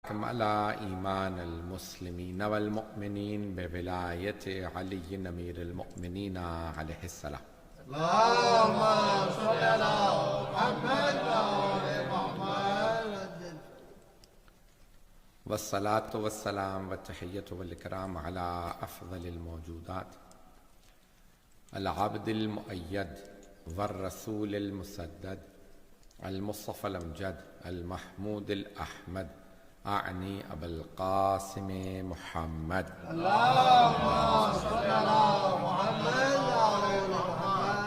على إيمان المسلمين والمؤمنين بولاية علي أمير المؤمنين عليه السلام. اللهم صل على محمد وآل محمد. والصلاة والسلام والتحية والإكرام على أفضل الموجودات العبد المؤيد والرسول المسدد المصطفى الأمجد المحمود الأحمد أعني أبا القاسم محمد. اللهم صل على محمد وآل محمد.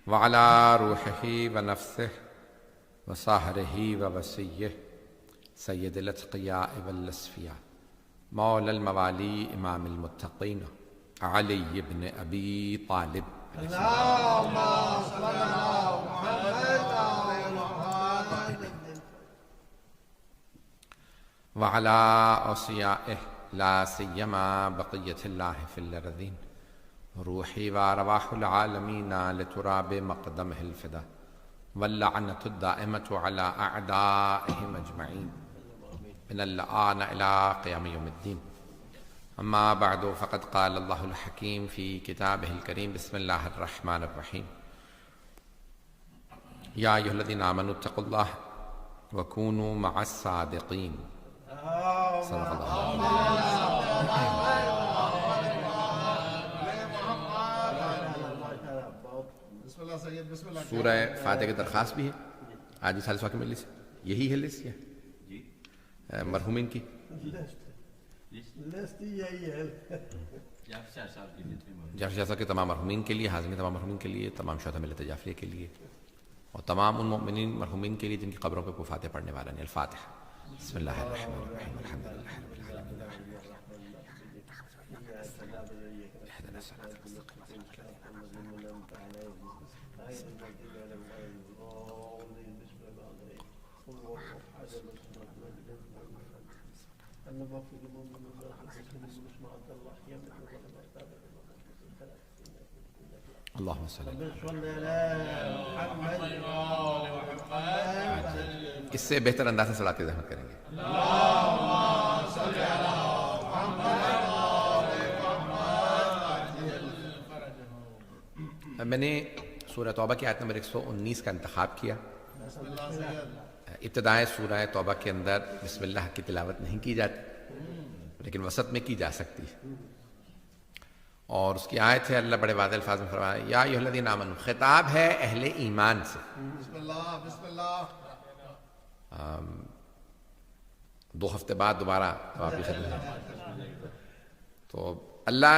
وعلى روحه ونفسه وصهره ووسيه سيد الأتقياء والأصفياء مولى الموالي إمام المتقين علي بن أبي طالب. اللهم صل على محمد وآل محمد. وعلى أوصيائه لا سيما بقية الله في الأرضين روحي وأرواح العالمين لتراب مقدمه الفدا واللعنة الدائمة على أعدائهم أجمعين من الآن إلى قيام يوم الدين. أما بعد فقد قال الله الحكيم في كتابه الكريم بسم الله الرحمن الرحيم يا أيها الذين آمنوا اتقوا الله وكونوا مع الصادقين. صدق الله. سورہ فاتحہ کی درخواست بھی ہے آج اس حالثہ کی مجلس یہی ہے لسٹ یا مرحومین کی جعفر صاحب کے تمام مرحومین کے لیے، حاضرین کے تمام مرحومین کے لیے، تمام شہداء ملت جعفریہ کے لیے اور تمام ان مؤمنین مرحومین کے لیے جن کی قبروں پہ کوئی فاتحہ پڑھنے والا نہیں. الفاتحہ. بسم اللہ الرحمن الرحیم الحمد للہ رب العالمین اهدنا الصراط المستقيم اللهم صل اس سے بہتر انداز سے صلاۃ زحمت کریں گے. میں نے سورہ توبہ کی آیت نمبر 119 کا انتخاب کیا. ابتدائے سورہ توبہ کے اندر بسم اللہ کی تلاوت نہیں کی جاتی لیکن وسط میں کی جا سکتی ہے اور اس کی آیت ہے اللہ بڑے واضح الفاظ میں فرمایا یا ایھا الذین آمنوا. خطاب ہے اہل ایمان سے. بسم اللہ بسم اللہ. 2 ہفتے بعد دوبارہ آپ کی خدمت ہے. تو اللہ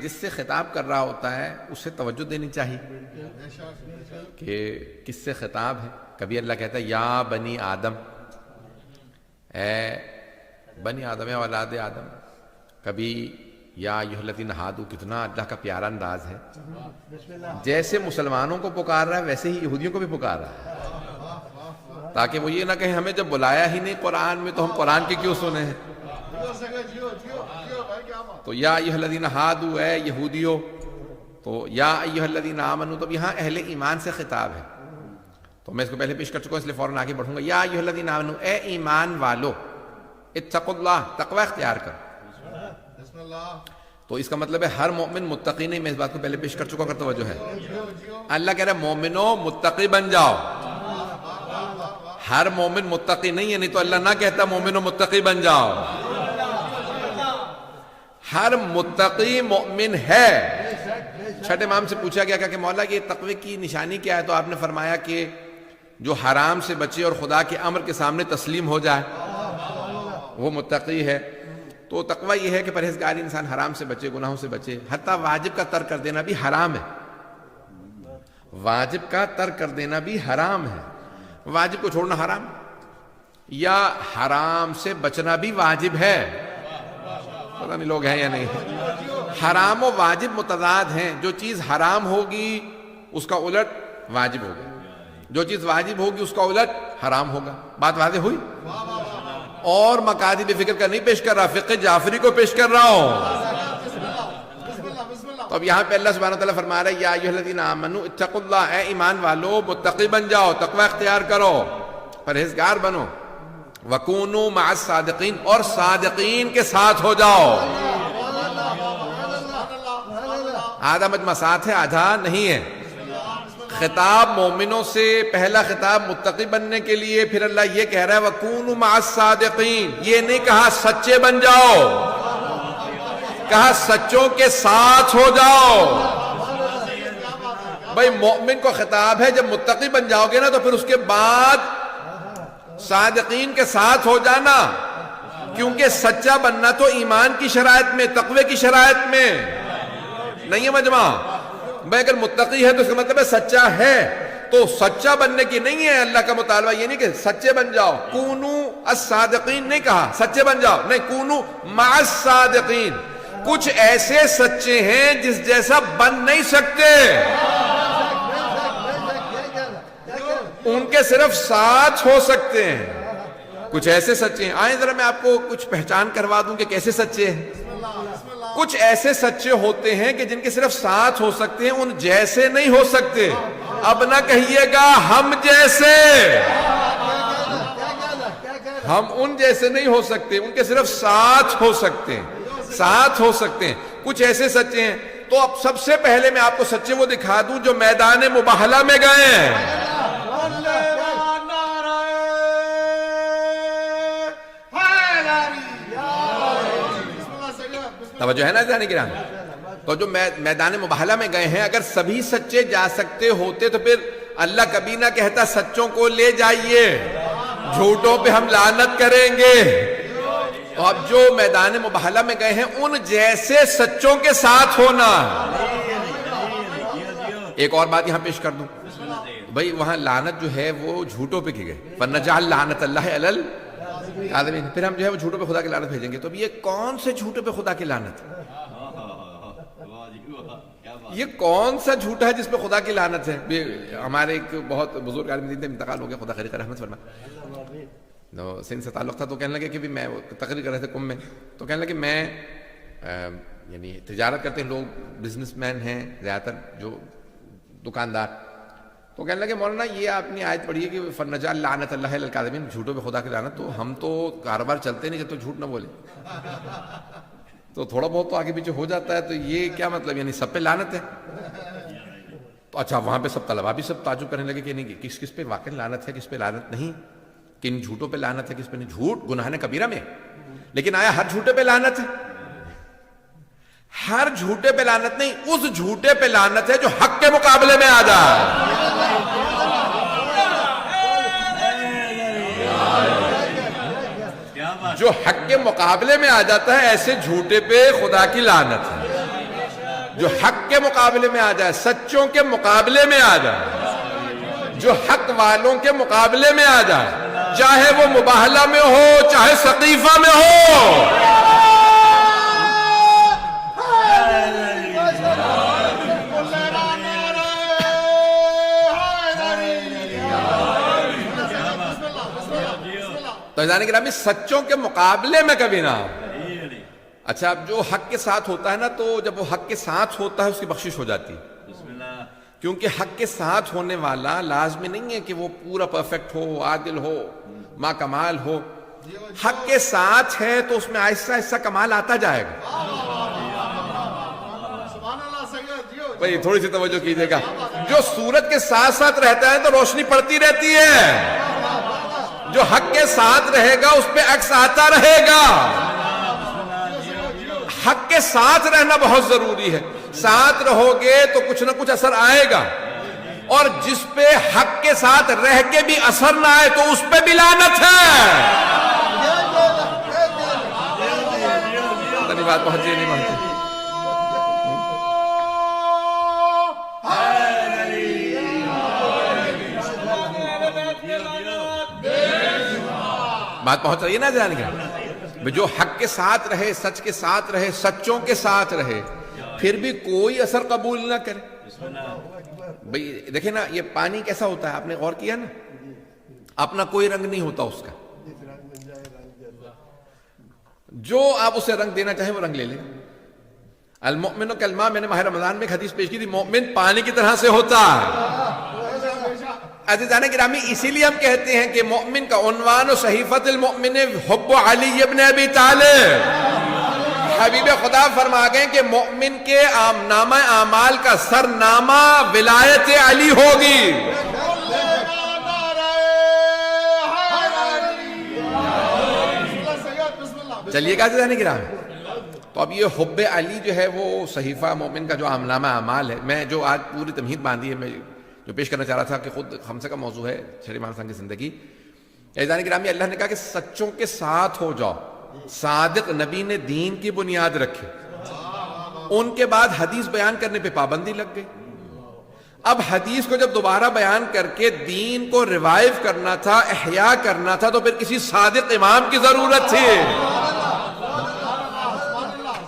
جس سے خطاب کر رہا ہوتا ہے اسے توجہ دینی چاہیے کہ کس سے خطاب ہے. کبھی اللہ کہتا ہے یا بنی آدم، اے بنی آدم، اے اولاد آدم. کبھی یا ایھا الذین ہادوا. کتنا اللہ کا پیارا انداز ہے. جیسے مسلمانوں کو پکار رہا ہے ویسے ہی یہودیوں کو بھی پکار رہا ہے تاکہ وہ یہ نہ کہیں ہمیں جب بلایا ہی نہیں قرآن میں تو ہم قرآن کی کیوں سنے ہیں. تو یا ایھا الذین ہادوا، اے یہودیو. تو یا ایھا الذین آمنوا تو یہاں اہل ایمان سے خطاب ہے. تو میں اس کو پہلے پیش کر چکا ہوں اس لیے فوراً آگے بڑھوں گا. یا ایھا الذین آمنوا، اے ایمان والو. اتقوا اللہ، تقوی اختیار کرو. تو اس کا مطلب ہے ہر مومن متقی نہیں. میں اس بات کو پہلے پیش کر چکا ہوں، توجہ ہے. اللہ کہہ رہا ہے مومنو متقی بن جاؤ. ہر مومن متقی نہیں ہے، نہیں تو اللہ نہ کہتا مومنو متقی بن جاؤ. ہر متقی مومن ہے. چھٹے امام سے پوچھا گیا کہ مولا یہ تقوی کی نشانی کیا ہے؟ تو آپ نے فرمایا کہ جو حرام سے بچے اور خدا کے امر کے سامنے تسلیم ہو جائے وہ متقی ہے. تو تقوی یہ ہے کہ پرہیزگار انسان حرام سے بچے، گناہوں سے بچے. حتیٰ واجب کا ترک کر دینا بھی حرام ہے. واجب کا ترک کر دینا بھی حرام ہے. واجب کو چھوڑنا حرام، یا حرام سے بچنا بھی واجب ہے. پتہ نہیں لوگ ہیں یا نہیں. حرام و واجب متضاد ہیں. جو چیز حرام ہوگی اس کا الٹ واجب ہوگا، جو چیز واجب ہوگی اس کا الٹ حرام ہوگا. بات واضح ہوئی؟ اور مقاصد فکر کا نہیں پیش کر رہا، فقہ جعفری کو پیش کر رہا ہوں. تو اب یہاں پہ اللہ سبحانہ وتعالیٰ فرما رہا ہے یا ایھا الذین آمنوا اتقوا اللہ، اے ایمان والو متقی بن جاؤ، تقوی اختیار کرو، پرہیزگار بنو. وَكُونُوا مَعَ الصَّادِقِينَ، اور صادقین کے ساتھ ہو جاؤ. آدھا مجمع ساتھ ہے، آدھا نہیں ہے. خطاب مومنوں سے، پہلا خطاب متقی بننے کے لیے، پھر اللہ یہ کہہ رہا ہے وَكُونُوا مَعَ الصَّادِقِينَ. یہ نہیں کہا سچے بن جاؤ، کہا سچوں کے ساتھ ہو جاؤ. بھئی مومن کو خطاب ہے جب متقی بن جاؤ گے نا تو پھر اس کے بعد صادقین کے ساتھ ہو جانا، کیونکہ سچا بننا تو ایمان کی شرائط میں، تقوی کی شرائط میں نہیں ہے مجمع. بھئی اگر متقی ہے تو اس کا مطلب ہے سچا ہے، تو سچا بننے کی نہیں ہے اللہ کا مطالبہ. یہ نہیں کہ سچے بن جاؤ، کونو الصادقین نہیں کہا سچے بن جاؤ، نہیں، کونو مع الصادقین. کچھ ایسے سچے ہیں جس جیسا بن نہیں سکتے، ان کے صرف ساتھ ہو سکتے ہیں. کچھ ایسے سچے ہیں، آئیں ذرا میں آپ کو کچھ پہچان کروا دوں کہ کیسے سچے ہیں. کچھ ایسے سچے ہوتے ہیں کہ جن کے صرف ساتھ ہو سکتے ہیں، ان جیسے نہیں ہو سکتے. اب نہ کہیے گا ہم جیسے، ہم ان جیسے نہیں ہو سکتے، ان کے صرف ساتھ ہو سکتے ہیں، ساتھ ہو سکتے ہیں. کچھ ایسے سچے ہیں. تو اب سب سے پہلے میں آپ کو سچے وہ دکھا دوں جو میدان مباہلہ میں گئے ہیں. توجہ ہے نا جانے کی راہ. تو جو میدان مباہلہ میں گئے ہیں، اگر سبھی سچے جا سکتے ہوتے تو پھر اللہ کبھی نہ کہتا سچوں کو لے جائیے، جھوٹوں پہ ہم لعنت کریں گے. تو اب جو میدان مباہلہ میں گئے ہیں ان جیسے سچوں کے ساتھ ہونا. ایک اور بات یہاں پیش کر دوں، بھئی وہاں لعنت جو ہے وہ جھوٹوں پہ کی گئے، فَنَجْعَلْ لَعْنَةَ اللَّهِ عَلَى الْكَاذِبِينَ. پھر ہم جو ہے وہ جھوٹوں پہ خدا کی لعنت بھیجیں گے. تو اب یہ کون سے جھوٹوں پہ خدا کی لعنت؟ یہ کون سا جھوٹا ہے جس پہ خدا کی لعنت ہے؟ ہمارے ایک بہت بزرگ عالم دین تھے، انتقال ہو گیا، خدا خیر رحمت فرما. سندھ سے تعلق تھا، تو کہنے لگے کہ بھی میں تقریر کر رہے تھے قم میں، تو کہنے لگے میں یعنی تجارت کرتے ہیں لوگ، بزنس مین ہیں زیادہ تر، جو دکاندار. تو کہنے لگے مولانا یہ آپ نے آیت پڑھی ہے کہ فَنَجْعَلْ لَعْنَةَ اللَّهِ عَلَى الْكَاذِبِينَ، جھوٹوں پہ خدا کی لعنت. تو ہم تو کاروبار چلتے نہیں جب تو جھوٹ نہ بولے، تو تھوڑا بہت تو آگے پیچھے ہو جاتا ہے. تو یہ کیا مطلب، یعنی سب پہ لعنت ہے؟ تو اچھا وہاں پہ سب طلبا بھی سب تعجب کرنے لگے کہ نہیں کس کس پہ واقعی لعنت ہے، کس پہ لعنت نہیں، کن جھوٹوں پہ لعنت ہے، کس پہ نہیں. جھوٹ گناہ کبیرہ میں، لیکن آیا ہر جھوٹے پہ لعنت ہے؟ ہر جھوٹے پہ لعنت نہیں، اس جھوٹے پہ لعنت ہے جو حق کے مقابلے میں آ جائے. جو حق کے مقابلے میں آ جاتا ہے ایسے جھوٹے پہ خدا کی لعنت ہے. جو حق کے مقابلے میں آ جائے، سچوں کے مقابلے میں آ جائے، جو حق والوں کے مقابلے میں آ جائے، چاہے وہ مباہلہ میں ہو چاہے سقیفہ میں ہو. تو جانے گرامی سچوں کے مقابلے میں کبھی نہ. اچھا اب جو حق کے ساتھ ہوتا ہے نا، تو جب وہ حق کے ساتھ ہوتا ہے اس کی بخشش ہو جاتی ہے، کیونکہ حق کے ساتھ ہونے والا لازمی نہیں ہے کہ وہ پورا پرفیکٹ ہو، عادل ہو، ما کمال ہو. حق کے ساتھ ہے تو اس میں آہستہ آہستہ کمال آتا جائے گا. بھئی تھوڑی سی توجہ کیجئے گا. جو سورج کے ساتھ ساتھ رہتا ہے تو روشنی پڑتی رہتی ہے، جو حق کے ساتھ رہے گا اس پہ عکس آتا رہے گا. حق کے ساتھ رہنا بہت ضروری ہے. ساتھ رہو گے تو کچھ نہ کچھ اثر آئے گا، اور جس پہ حق کے ساتھ رہ کے بھی اثر نہ آئے تو اس پہ بھی لعنت ہے. بات پہنچی نہیں پہنچی؟ بات پہنچ رہی ہے نا جان کے؟ جو حق کے ساتھ رہے، سچ کے ساتھ رہے، سچوں کے ساتھ رہے، پھر بھی کوئی اثر قبول نہ کرے. بھئی دیکھیں نا یہ پانی کیسا ہوتا ہے، آپ نے غور کیا نا، اپنا کوئی رنگ نہیں ہوتا اس کا. جو آپ اسے رنگ دینا چاہیں وہ رنگ لے لیں. المؤمن کالماء، میں نے ماہ رمضان میں ایک حدیث پیش کی تھی، مومن پانی کی طرح سے ہوتا ہے. عزیزان گرامی اسی لیے ہم کہتے ہیں کہ مومن کا عنوان و صحیفۃ المؤمن حب علی ابن ابی طالب. حبیب خدا فرما گئے کہ مومن کے نامہ اعمال کا سرنامہ ولایت علی ہوگی. چلیے گا عزیزان گرامی. تو اب یہ حب علی جو ہے وہ صحیفہ مومن کا جو نامہ اعمال ہے، میں جو آج پوری تمہید باندھی ہے، میں جو پیش کرنا چاہ رہا تھا کہ خود خمسہ کا موضوع ہے چھٹے امام صاحب کی زندگی. عزیزان گرامی اللہ نے کہا کہ سچوں کے ساتھ ہو جاؤ. صادق نبی نے دین کی بنیاد رکھی، ان کے بعد حدیث بیان کرنے پہ پابندی لگ گئی. اب حدیث کو جب دوبارہ بیان کر کے دین کو ریوائیو کرنا تھا، احیاء کرنا تھا، تو پھر کسی صادق امام کی ضرورت تھی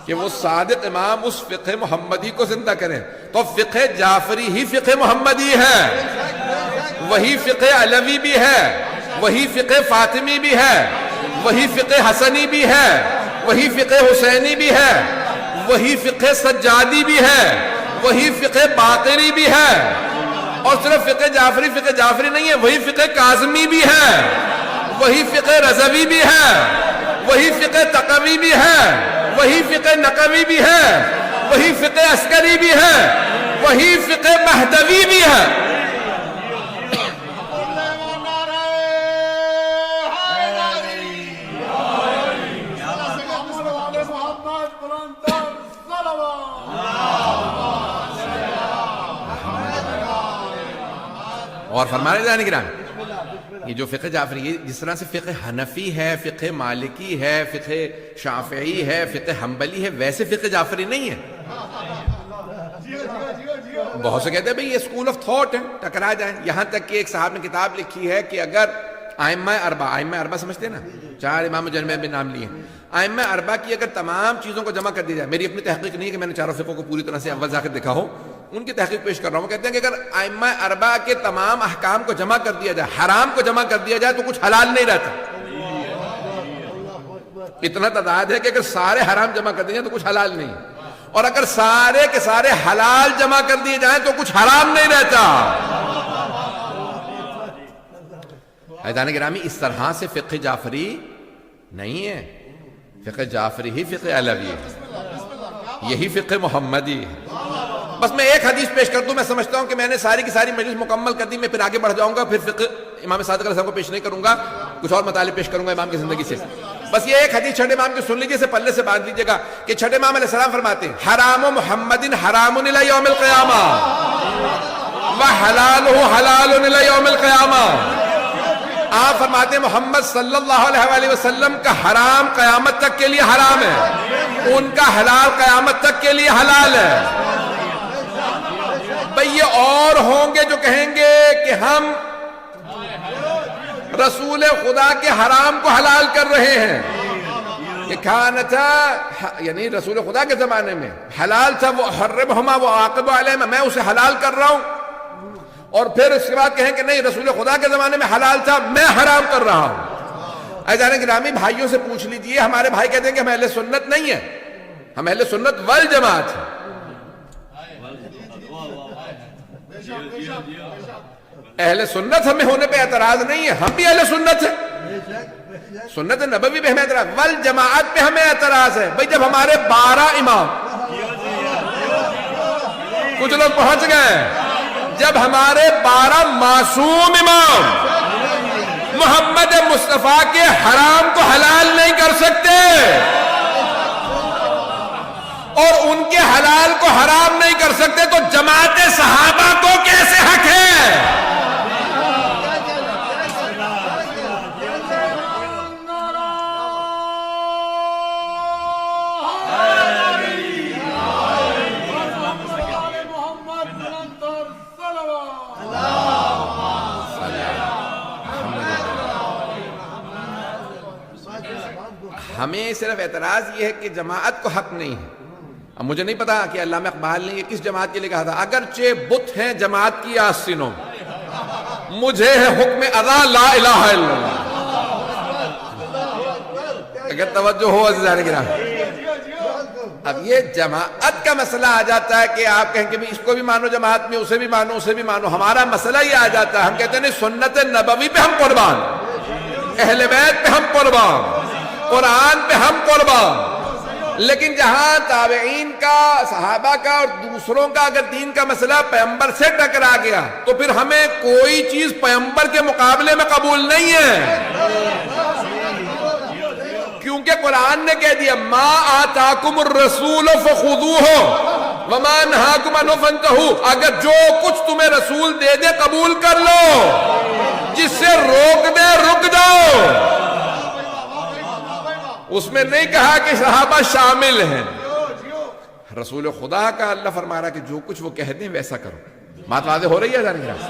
کہ وہ صادق امام اس فقہ محمدی کو زندہ کریں. تو فقہ جعفری ہی فقہ محمدی ہے، وہی فقہ علوی بھی ہے، وہی فقہ فاطمی بھی ہے، وہی فقہ حسنی بھی ہے، وہی فقہ حسینی بھی ہے، وہی فقہ سجادی بھی ہے، وہی فقہ باقری بھی ہے. اور صرف فقہ جعفری نہیں ہے، وہی فقہ کاظمی بھی ہے، وہی فقہ رضوی بھی ہے، وہی فقہ تقوی بھی ہے، وہی فقہ نقوی بھی ہے، وہی فقہ عسکری بھی ہے، وہی فقہ مہدوی بھی ہے. اور فرمانے جانے گرام یہ جو فقہ جعفری جس طرح سے فقہ حنفی ہے، فقہ مالکی ہے، فقہ شافعی ہے، فقہ حنبلی ہے، ویسے فقہ جعفری نہیں ہے. بہت سے کہتے ہیں بھئی یہ اسکول آف تھاٹ ہے، ٹکرا جائیں. یہاں تک کہ ایک صاحب نے کتاب لکھی ہے کہ اگر ائمہ اربعہ سمجھتے ہیں نا، 4 امام جنبے میں نام لیے، ائمہ اربعہ کی اگر تمام چیزوں کو جمع کر دیا جائے، میری اپنی تحقیق نہیں ہے کہ میں نے چاروں فقہوں کو پوری طرح سے اول ذاکر دیکھا ہو، ان کی تحقیق پیش کر رہا ہوں. وہ کہتے ہیں کہ اگر ائمہ اربعہ کے تمام احکام کو جمع کر دیا جائے، حرام کو جمع کر دیا جائے، تو کچھ حلال نہیں رہتا. اتنا تعداد ہے کہ اگر سارے حرام جمع کر دیے جائیں تو کچھ حلال نہیں، اور اگر سارے کے سارے حلال جمع کر دیے جائیں تو کچھ حرام نہیں رہتا. عزیزان گرامی اس طرح سے فقہ جعفری نہیں ہے. فقہ جعفری ہی فقہ علوی ہے، یہی فقہ محمدی ہے. بس میں ایک حدیث پیش کر دوں. میں سمجھتا ہوں کہ میں نے ساری کی ساری مجلس مکمل کر دی. میں پھر آگے بڑھ جاؤں گا، پھر فقہ امام صادق علیہ السلام کو پیش نہیں کروں گا، کچھ اور مطالب پیش کروں گا امام کی زندگی سے. بس یہ ایک حدیث چھٹے امام کی سن لیجیے، سے پلے سے باندھ لیجیے گا کہ چھٹے امام علیہ السلام فرماتے ہیں حرام محمد حرام الی یوم القیامہ وحلالہ حلال الی یوم القیامہ. آپ فرماتے ہیں محمد صلی اللہ علیہ وآلہ وسلم کا حرام قیامت تک کے لیے حرام ہے، ان کا حلال قیامت تک کے لیے حلال ہے. بھئی یہ اور ہوں گے جو کہیں گے کہ ہم رسول خدا کے حرام کو حلال کر رہے ہیں. یہ کھانا تھا یعنی رسول خدا کے زمانے میں حلال تھا، وہ حرمہما وعاقب علیہما، میں اسے حلال کر رہا ہوں. اور پھر اس کے بعد کہیں کہ نہیں رسول خدا کے زمانے میں حلال تھا، میں حرام کر رہا ہوں. عزیزان گرامی بھائیوں سے پوچھ لیجئے، ہمارے بھائی کہتے ہیں کہ ہم اہل سنت نہیں ہیں، ہم اہل سنت والجماعت ہیں. اہل سنت ہمیں ہونے پہ اعتراض نہیں ہے، ہم بھی اہل سنت ہیں. سنت نبوی پہ ہمیں اعتراض، والجماعت پہ ہمیں اعتراض ہے. بھئی جب ہمارے 12 امام، کچھ لوگ پہنچ گئے، جب ہمارے 12 معصوم امام محمد مصطفیٰ کے حرام کو حلال نہیں کر سکتے اور ان کے حلال کو حرام نہیں کر سکتے، تو جماعت صحابہ کو کیسے حق ہے؟ ہمیں صرف اعتراض یہ ہے کہ جماعت کو حق نہیں ہے. اب مجھے نہیں پتا کہ علامہ اقبال نے یہ کس جماعت کے لیے کہا تھا. اگرچہ بت ہیں جماعت کی آستینوں، مجھے ہے حکم ادا لا الہ الا اللہ. اگر توجہ ہو عزیزان گرامی، اب یہ جماعت کا مسئلہ آ جاتا ہے کہ آپ کہیں کہ اس کو بھی مانو جماعت میں، اسے بھی مانو، اسے بھی مانو. ہمارا مسئلہ یہ آ جاتا ہے، ہم کہتے ہیں نہیں، سنت نبوی پہ ہم قربان، اہل بیت پہ ہم قربان، قرآن پہ ہم قربان. لیکن جہاں تابعین کا، صحابہ کا اور دوسروں کا اگر دین کا مسئلہ پیغمبر سے ٹکرا گیا تو پھر ہمیں کوئی چیز پیغمبر کے مقابلے میں قبول نہیں ہے، کیونکہ قرآن نے کہہ دیا ما آتاکم الرسول فخذوہ وما نہاکم عنہ فانتہوا. اگر جو کچھ تمہیں رسول دے دے قبول کر لو، جس سے روک دے رک جاؤ. اس میں نہیں کہا کہ صحابہ شامل ہیں. رسول خدا کا اللہ فرما رہا کہ جو کچھ وہ کہہ دیں ویسا کرو. بات واضح ہو رہی ہے اذان گرامی؟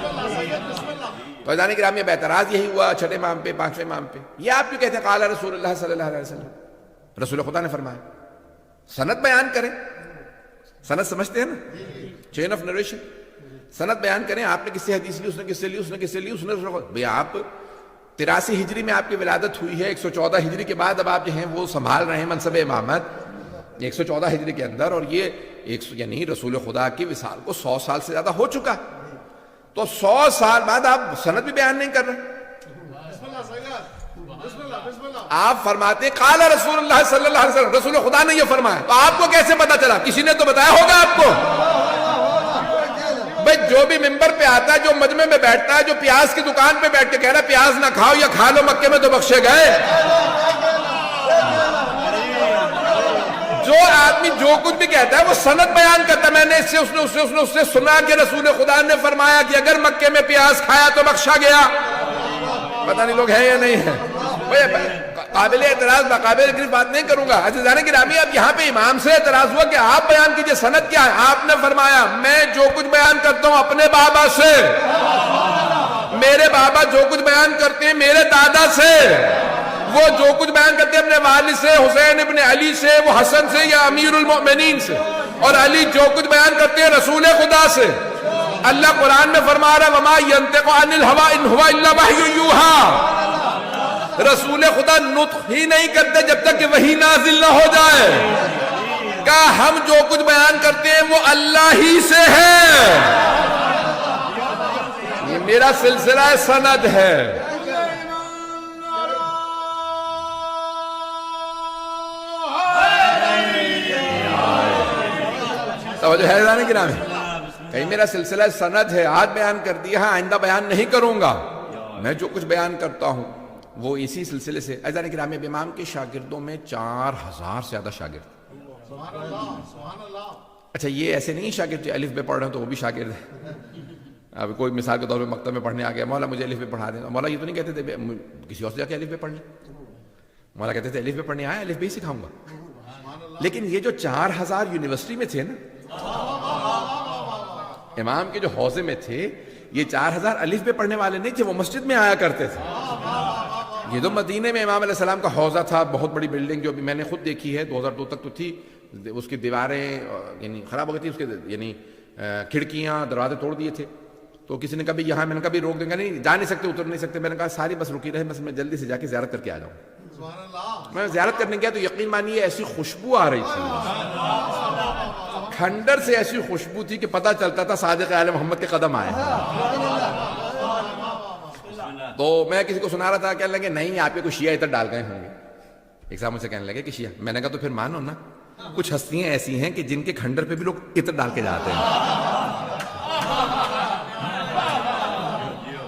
تو اذان گرامی اب اعتراض یہی ہوا چھٹے امام پہ، پانچویں امام پہ. یہ آپ کیوں کہتے ہیں قال رسول اللہ صلی اللہ علیہ وسلم؟ رسول خدا نے فرمایا. سند بیان کریں، سند سمجھتے ہیں نا، چین آف نریشن. سند بیان کریں، آپ نے کس سے حدیث لی، اس نے کس سے لی، اس نے کس سے لی، اس نے بھئی آپ 83 ہجری میں آپ کی ولادت ہوئی ہے، 114 ہجری کے بعد اب آپ جو ہیں وہ سنبھال رہے ہیں منصب امامت 114 ہجری کے اندر، اور یہ یعنی رسول خدا کی وصال کو 100 سال سے زیادہ ہو چکا. تو 100 سال بعد آپ سند بھی بیان نہیں کر رہے. آپ فرماتے ہیں قال رسول اللہ صلی اللہ علیہ وسلم، رسول خدا نے یہ فرمایا. تو آپ کو کیسے پتا چلا؟ کسی نے تو بتایا ہوگا آپ کو. بھئی جو بھی ممبر پہ آتا ہے، جو مجمع میں بیٹھتا ہے، جو پیاز کی دکان پہ بیٹھ کے کہہ رہا ہے پیاز نہ کھاؤ یا کھا لو، مکے میں تو بخشے گئے. جو آدمی جو کچھ بھی کہتا ہے وہ سند بیان کرتا ہے. میں نے اس سے سنا کہ رسول خدا نے فرمایا کہ اگر مکے میں پیاز کھایا تو بخشا گیا. پتہ نہیں لوگ ہیں یا نہیں ہیں. قابل اعتراض بقابل گرفت بات نہیں کروں گا. عزیزان گرامی، اب یہاں پہ امام سے اعتراض ہوا کہ آپ بیان کیجئے سند کیا ہے. آپ نے فرمایا میں جو کچھ بیان کرتا ہوں اپنے بابا سے، میرے بابا جو کچھ بیان کرتے ہیں میرے دادا سے، وہ جو کچھ بیان کرتے ہیں اپنے والد سے، حسین ابن علی سے، وہ حسن سے یا امیر المؤمنین سے، اور علی جو کچھ بیان کرتے ہیں رسول خدا سے. اللہ قرآن میں فرما رہا ہے وما ينطق عن الهوى ان هو الا وحی یوحى. رسول خدا نطق ہی نہیں کرتے جب تک کہ وحی نازل نہ ہو جائے. کہا ہم جو کچھ بیان کرتے ہیں وہ اللہ ہی سے ہے. یہ میرا سلسلہ سند ہے. توجہ ہے ذرا گرامی؟ کہیں میرا سلسلہ سند ہے، آج بیان کر دیا، آئندہ بیان نہیں کروں گا. میں جو کچھ بیان کرتا ہوں وہ اسی سلسلے سے. عزیزان گرامی، اب امام کے شاگردوں میں 4000 سے زیادہ شاگرد. اچھا یہ ایسے نہیں شاگرد جو الف بے پڑھ رہے ہیں تو وہ بھی شاگرد ہے. اب کوئی مثال کے طور پہ مکتب میں پڑھنے آ گیا، مولا مجھے الف بے پڑھا دیں. مولا یہ تو نہیں کہتے تھے کسی اور سے جا کے الف بے پڑھ لیں. مولا کہتے تھے الف بے پڑھنے آیا، الف بے ہی سکھاؤں گا. لیکن یہ جو 4000 یونیورسٹی میں تھے نا، امام کے جو حوزے میں تھے، یہ 4000 الف بے پڑھنے والے نہیں تھے، وہ مسجد میں آیا کرتے تھے. یہ تو مدینے میں امام علیہ السلام کا حوزہ تھا، بہت بڑی بلڈنگ جو بھی میں نے خود دیکھی ہے، 2002 تک تو تھی. اس کی دیواریں یعنی خراب ہو گئی تھی، اس کے یعنی کھڑکیاں دروازے توڑ دیے تھے. تو کسی نے کبھی یہاں، میں نے کبھی روک دیں گا نہیں، جا نہیں سکتے، اتر نہیں سکتے. میں نے کہا ساری بس رکی رہے، بس میں جلدی سے جا کے زیارت کر کے آ جاؤں. میں زیارت کرنے گیا تو یقین مانیے ایسی خوشبو آ رہی تھی، کھنڈر سے ایسی خوشبو تھی کہ پتہ چلتا تھا صادق آل محمد کے قدم آئے. تو میں کسی کو سنا رہا تھا، کہنے لگے نہیں آپ کے کوئی شیعہ اتر ڈال گئے ہوں گے. ایک صاحب مجھ سے کہنے لگے کہ شیعہ. میں نے کہا تو پھر مانو نا، کچھ ہستیاں ایسی ہیں کہ جن کے کھنڈر پہ بھی لوگ اتر ڈال کے جاتے ہیں.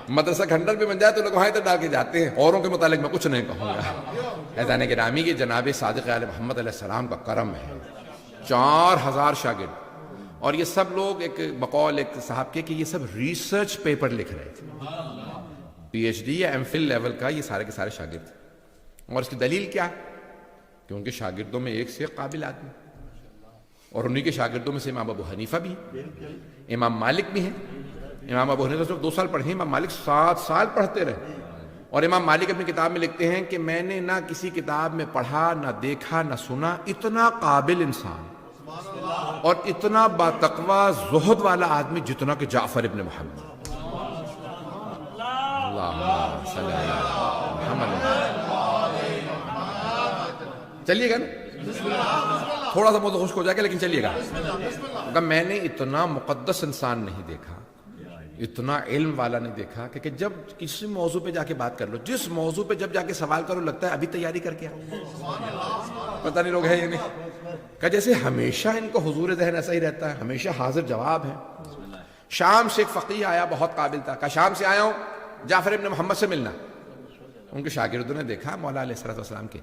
مدرسہ کھنڈر پہ بن جائے تو لوگ وہاں اتر ڈال کے جاتے ہیں. اوروں کے متعلق میں کچھ نہیں کہوں گا. عزیزان گرامی، یہ جناب صادق آل محمد علیہ السلام کا کرم ہے. 4000 شاگرد، اور یہ سب لوگ ایک بقول ایک صاحب کے کہ یہ سب ریسرچ پیپر لکھ رہے تھے. پی ایچ ڈی یا ایم فل لیول کا یہ سارے کے سارے شاگرد تھے. اور اس کی دلیل کیا؟ کہ ان کے شاگردوں میں ایک سے قابل آدمی، اور انہی کے شاگردوں میں سے امام ابو حنیفہ بھی ہیں، امام مالک بھی ہیں. امام ابو حنیفہ صرف 2 سال پڑھے، امام مالک 7 سال پڑھتے رہے. اور امام مالک اپنی کتاب میں لکھتے ہیں کہ میں نے نہ کسی کتاب میں پڑھا، نہ دیکھا، نہ سنا اتنا قابل انسان اور اتنا باتقوی زہد والا آدمی جتنا کہ جعفر ابن محمد. اللہم صلی اللہ محمد. چلیے گا نا. تھوڑا سا موضوع خشک ہو جائے گا لیکن چلیے گا. کہا میں نے اتنا مقدس انسان نہیں دیکھا, اتنا علم والا نہیں دیکھا کہ جب کسی موضوع پہ جا کے بات کر لو, جس موضوع پہ جب جا کے سوال کرو لگتا ہے ابھی تیاری کر کے آؤ. پتہ نہیں لوگ ہیں یہ نہیں. کہ جیسے ہمیشہ ان کو حضور ذہن ایسا ہی رہتا ہے, ہمیشہ حاضر جواب ہے. شام سے ایک فقیہ آیا, بہت قابل تھا. کہا شام سے آیا ہوں جعفر ابن محمد سے ملنا. ان کے شاگردوں نے دیکھا مولا علیہ الصلوۃ والسلام کے,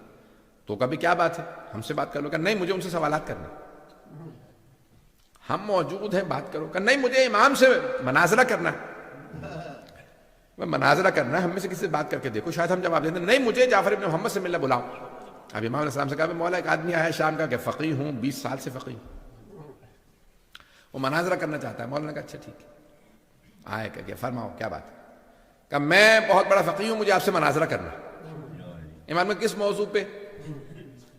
تو کبھی کیا بات ہے ہم سے بات کر لو. کہ نہیں مجھے ان سے سوالات کرنا, ہم موجود ہیں بات کرو. کہ نہیں مجھے امام سے مناظرہ کرنا ہے, مناظرہ کرنا ہے, ہم میں سے کسی سے بات کر کے دیکھو شاید ہم جواب دیں. نہیں مجھے جعفر ابن محمد سے ملنا بلاؤ. اب امام علیہ السلام سے کہا مولا ایک آدمی آیا شام کا کہ فقیہ ہوں, 20 سال سے فقیہ ہوں, وہ مناظرہ کرنا چاہتا ہے. مولانا نے کہا اچھا ٹھیک ہے, آئے کہ فرماؤ کیا بات ہے. کہ میں بہت بڑا فقیہ ہوں, مجھے آپ سے مناظرہ کرنا. امام نے کس موضوع پہ؟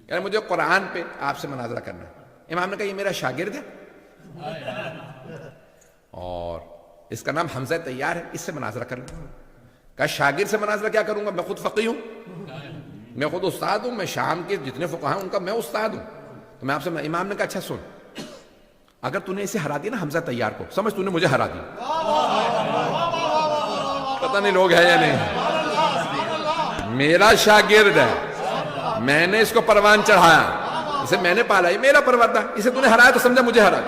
یعنی مجھے قرآن پہ آپ سے مناظرہ کرنا. امام نے کہا یہ میرا شاگرد ہے اور اس کا نام حمزہ طیار ہے, اس سے مناظرہ کرنا. کہا شاگرد سے مناظرہ کیا کروں گا, میں خود فقیہ ہوں, میں خود استاد ہوں, میں شام کے جتنے فقہاء ہیں ان کا میں استاد ہوں, تو میں آپ سے. امام نے کہا اچھا سن, اگر تو نے اسے ہرا دیا نا حمزہ طیار کو, سمجھ تو نے مجھے ہرا دیا. پتہ نہیں لوگ ہیں یا نہیں. میرا شاگرد ہے, میں نے اس کو پروان چڑھایا, اسے میں نے پالا, یہ میرا پروان تھا, اسے تو نے ہرایا تو سمجھا مجھے ہرا.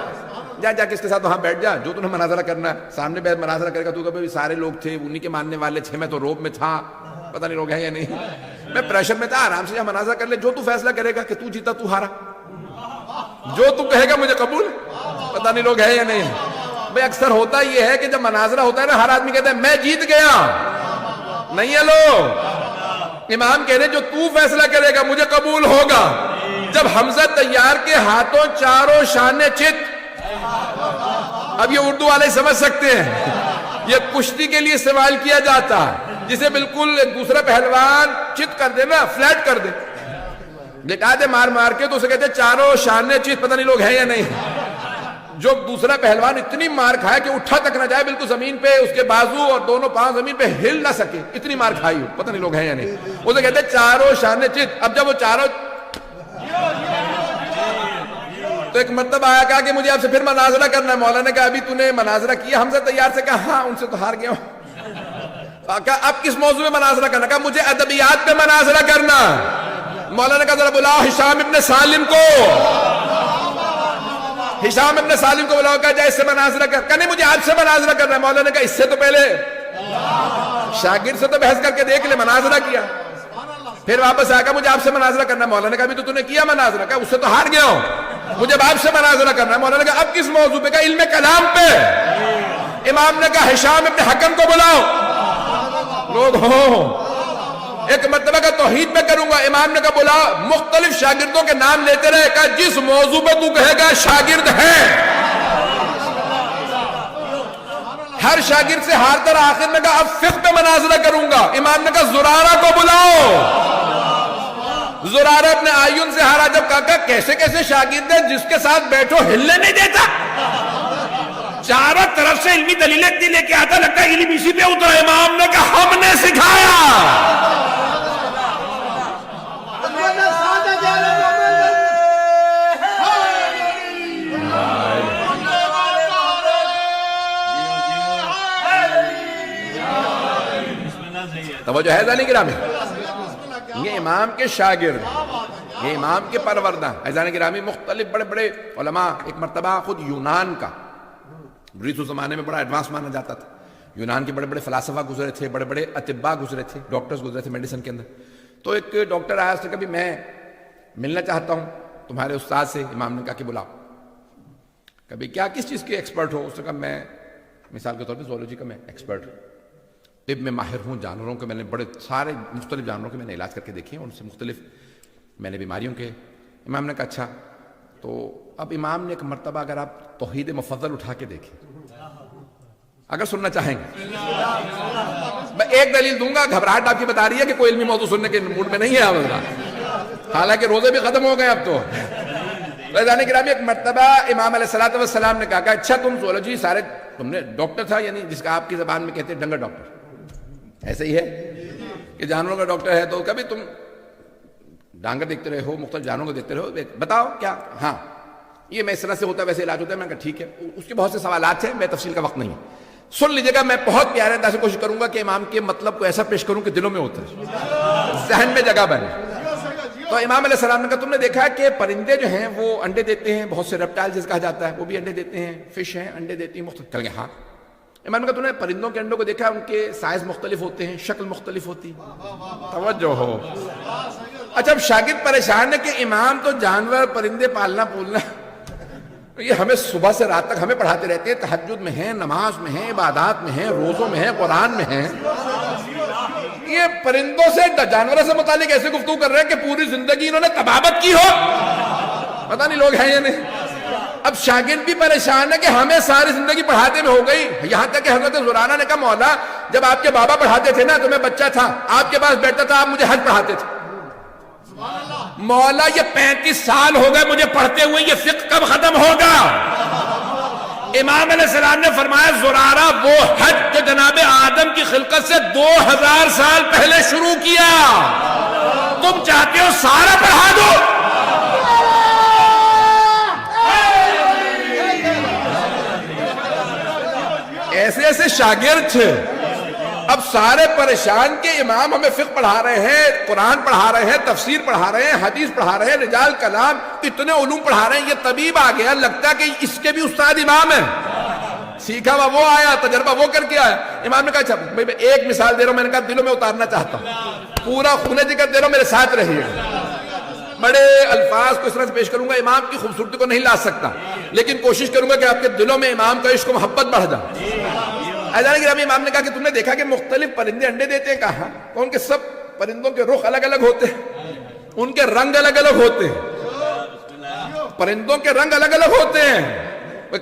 جا کے اس کے ساتھ وہاں بیٹھ جا, جو تمہیں مناظرہ کرنا ہے سامنے بیٹھ مناظرہ کرے گا. تو کبھی سارے لوگ تھے, انہی کے ماننے والے تھے, میں تو روب میں تھا. پتہ نہیں لوگ ہیں یا نہیں. میں پریشر میں تھا, آرام سے جا مناظرہ کر لے, جو تو فیصلہ کرے گا کہ تو جیتا تو ہارا, جو تو کہے گا مجھے قبول. پتہ نہیں لوگ ہیں یا نہیں. بھئی اکثر ہوتا یہ ہے کہ جب مناظرہ ہوتا ہے نا, ہر آدمی کہتا ہے میں جیت گیا. نہیں ہے لوگ, امام کہہ رہے جو تو فیصلہ کرے گا مجھے قبول ہوگا. جب حمزہ طیار کے ہاتھوں چاروں شانے چت, اب یہ اردو والے سمجھ سکتے ہیں, یہ کشتی کے لیے استعمال کیا جاتا ہے, جسے بالکل ایک دوسرا پہلوان چت کر دے نا, فلیٹ کر دے, لٹا دے مار مار کے, تو اسے کہتے ہیں چاروں شانے چت. پتہ نہیں لوگ ہیں یا نہیں. جو دوسرا پہلوان اتنی مار کھائے کہ اٹھا تک نہ جائے, بالکل زمین پہ اس کے بازو اور دونوں پاؤں زمین پہ ہل نہ سکے, اتنی مار کھائی ہو. پتہ نہیں لوگ ہیں یا نہیں. اسے کہتے ہیں چاروں شانے چت. اب جب وہ چاروں, تو ایک مرتبہ آیا کہا کہ مجھے آپ سے پھر مناظرہ کرنا ہے. مولانا نے کہا ابھی تو نے مناظرہ کیا حمزہ طیار سے. کہا ہاں ان سے تو ہار گیا ہوں. کہا اب کس موضوع میں مناظرہ کرنا؟ کہا مجھے ادبیات پہ مناظرہ کرنا. مولانا نے کہا ذرا بلاؤ ہشام ابن سالم کو. ہشام ابن سالم کو بلاؤ, کہا جائے اس سے مناظرہ کر. کہا نہیں مجھے آپ سے مناظرہ کرنا ہے. مولانا نے کہا اس سے تو پہلے شاگرد سے تو بحث کر کے دیکھ لے. مناظرہ کیا, پھر واپس آیا, کہا مجھے آپ سے مناظرہ کرنا ہے. مولانا نے کہا ابھی تو نے کیا مناظرہ. کہا اس سے تو ہار گیا ہوں, مجھے باپ سے مناظرہ کرنا ہے. مولانا نے کہا اب کس موضوع پہ؟ کہا علم کلام پہ. امام نے کہا ہشام ابن حکم کو بلاؤ. لوگ ہوں, ایک مرتبہ کا توحید پہ کروں گا. امام نے کہا بلا, مختلف شاگردوں کے نام لیتے رہے. کہا جس موضوع پہ تو کہے گا شاگرد ہے. ہر شاگرد سے ہارتا رہا. آخر میں کہا اب فقہ پہ مناظرہ کروں گا. امام نے کہا زرارہ کو بلاؤ. زرارہ اپنے آئین سے ہارا. جب کہا کیسے کیسے شاگرد ہے, جس کے ساتھ بیٹھو ہلنے نہیں دیتا, چاروں طرف سے علمی دلیلیں لے کے آتا, لگتا ہے علم اسی پہ اترا. امام نے کہا ہم نے سکھایا. توجہ ہے ذہنی گرامی, یہ امام کے شاگرد, یہ امام کے پروردہ. ذہنی گرامی مختلف بڑے بڑے علماء. ایک مرتبہ خود یونان کا, گریس اس زمانے میں بڑا ایڈوانس مانا جاتا تھا, یونان کے بڑے بڑے فلاسفہ گزرے تھے, بڑے بڑے اطباء گزرے تھے, ڈاکٹرز گزرے تھے میڈیسن کے اندر. تو ایک ڈاکٹر آیا, اس نے کہا بھی میں ملنا چاہتا ہوں تمہارے استاد سے. امام نے کہا کہ بلاؤ. کبھی کیا کس چیز کے ایکسپرٹ ہو؟ اس نے کہا میں مثال کے طور پہ زولوجی کا میں ایکسپرٹ ہوں, طب میں ماہر ہوں, جانوروں کے میں نے بڑے سارے مختلف جانوروں کے میں نے علاج کر کے دیکھے ہیں, ان سے مختلف میں نے بیماریوں کے. امام نے کہا اچھا. تو اب امام نے ایک مرتبہ, اگر آپ توحید مفضل اٹھا کے دیکھیں, اگر سننا چاہیں گے, میں ایک دلیل دوں گا. گھبراہٹ آپ کی بتا رہی ہے کہ کوئی علمی موضوع سننے کے موڈ میں نہیں ہے آپ, حالانکہ روزے بھی ختم ہو گئے اب تو. رضوان گرامی, ایک مرتبہ امام علیہ الصلوۃ والسلام نے کہا کہ اچھا تم زولوجی سارے, تم نے ڈاکٹر تھا, یعنی جس کا آپ کی زبان میں کہتے ہیں ڈنگر ڈاکٹر, ایسے ہی ہے کہ جانوروں کا ڈاکٹر ہے, تو کبھی تم ڈانگر دیکھتے رہے ہو، مختلف جانوروں کو دیکھتے رہے ہو، بتاؤ کیا؟ ہاں یہ میں اس طرح سے ہوتا ہے، ویسے علاج ہوتا ہے۔ میں نے کہا ٹھیک ہے، اس کے بہت سے سوالات ہیں، میں تفصیل کا وقت نہیں ہے، سن لیجیے گا۔ میں بہت پیارے انداز سے کوشش کروں گا کہ امام کے مطلب کو ایسا پیش کروں کہ دلوں میں اترے، ذہن میں جگہ بنے۔ تو امام علیہ السلام نے کہا تم نے دیکھا کہ پرندے جو ہیں وہ انڈے دیتے ہیں، بہت سے ریپٹائل جس کہا جاتا ہے وہ بھی انڈے دیتے ہیں، فش ہیں انڈے دیتی ہیں مختلف۔ کہا ہاں۔ امام نے کہا تم نے پرندوں کے انڈوں کو دیکھا، ان کے سائز مختلف ہوتے ہیں، شکل مختلف ہوتی ہے، توجہ ہو۔ اچھا اب شاگرد پریشان ہے کہ امام تو جانور پرندے پالنا پولنا یہ ہمیں صبح سے رات تک ہمیں پڑھاتے رہتے ہیں، تہجد میں ہیں، نماز میں ہیں، عبادات میں ہیں، روزوں میں ہیں، قرآن میں ہیں، یہ پرندوں سے جانوروں سے متعلق ایسے گفتگو کر رہے ہیں کہ پوری زندگی انہوں نے طبابت کی ہو، پتہ نہیں لوگ ہیں یا نہیں۔ اب شاگرد بھی پریشان ہے کہ ہمیں ساری زندگی پڑھاتے میں ہو گئی، یہاں تک کہ حضرت زرارہ نے کہا مولا جب آپ کے بابا پڑھاتے تھے نا تو میں بچہ تھا، آپ کے پاس بیٹھتا تھا، آپ مجھے حج پڑھاتے تھے، مولا یہ 35 سال ہو گئے مجھے پڑھتے ہوئے، یہ فقہ کب ختم ہوگا؟ امام علیہ السلام نے فرمایا زرارہ وہ حج جو جناب آدم کی خلقت سے 2000 سال پہلے شروع کیا، تم چاہتے ہو سارا پڑھا دو؟ ایسے ایسے شاگرد تھے، اب سارے پریشان کے امام ہمیں فقہ پڑھا رہے ہیں، قرآن پڑھا رہے ہیں، تفسیر پڑھا رہے ہیں، حدیث پڑھا رہے ہیں، رجال کلام اتنے علوم پڑھا رہے ہیں، یہ طبیب آ گیا، لگتا ہے کہ اس کے بھی استاد امام ہیں، سیکھا ہوا وہ آیا، تجربہ وہ کر کے آیا۔ امام نے کہا اچھا میں ایک مثال دے رہا ہوں، میں نے کہا دلوں میں اتارنا چاہتا ہوں، پورا خونِ جگر دے رہا ہوں، میرے ساتھ رہیے گا، بڑے الفاظ کو اس طرح سے پیش کروں گا، امام کی خوبصورتی کو نہیں لا سکتا، لیکن کوشش کروں گا کہ آپ کے دلوں میں امام کا عشق و محبت بڑھ جائے۔ اعزائے گرامی امام نے کہا کہ تم نے دیکھا کہ مختلف پرندے انڈے دیتے ہیں، کہا تو ان کے سب پرندوں کے رخ الگ الگ ہوتے ہیں، ان کے رنگ الگ الگ ہوتے ہیں، پرندوں کے رنگ الگ الگ ہوتے ہیں۔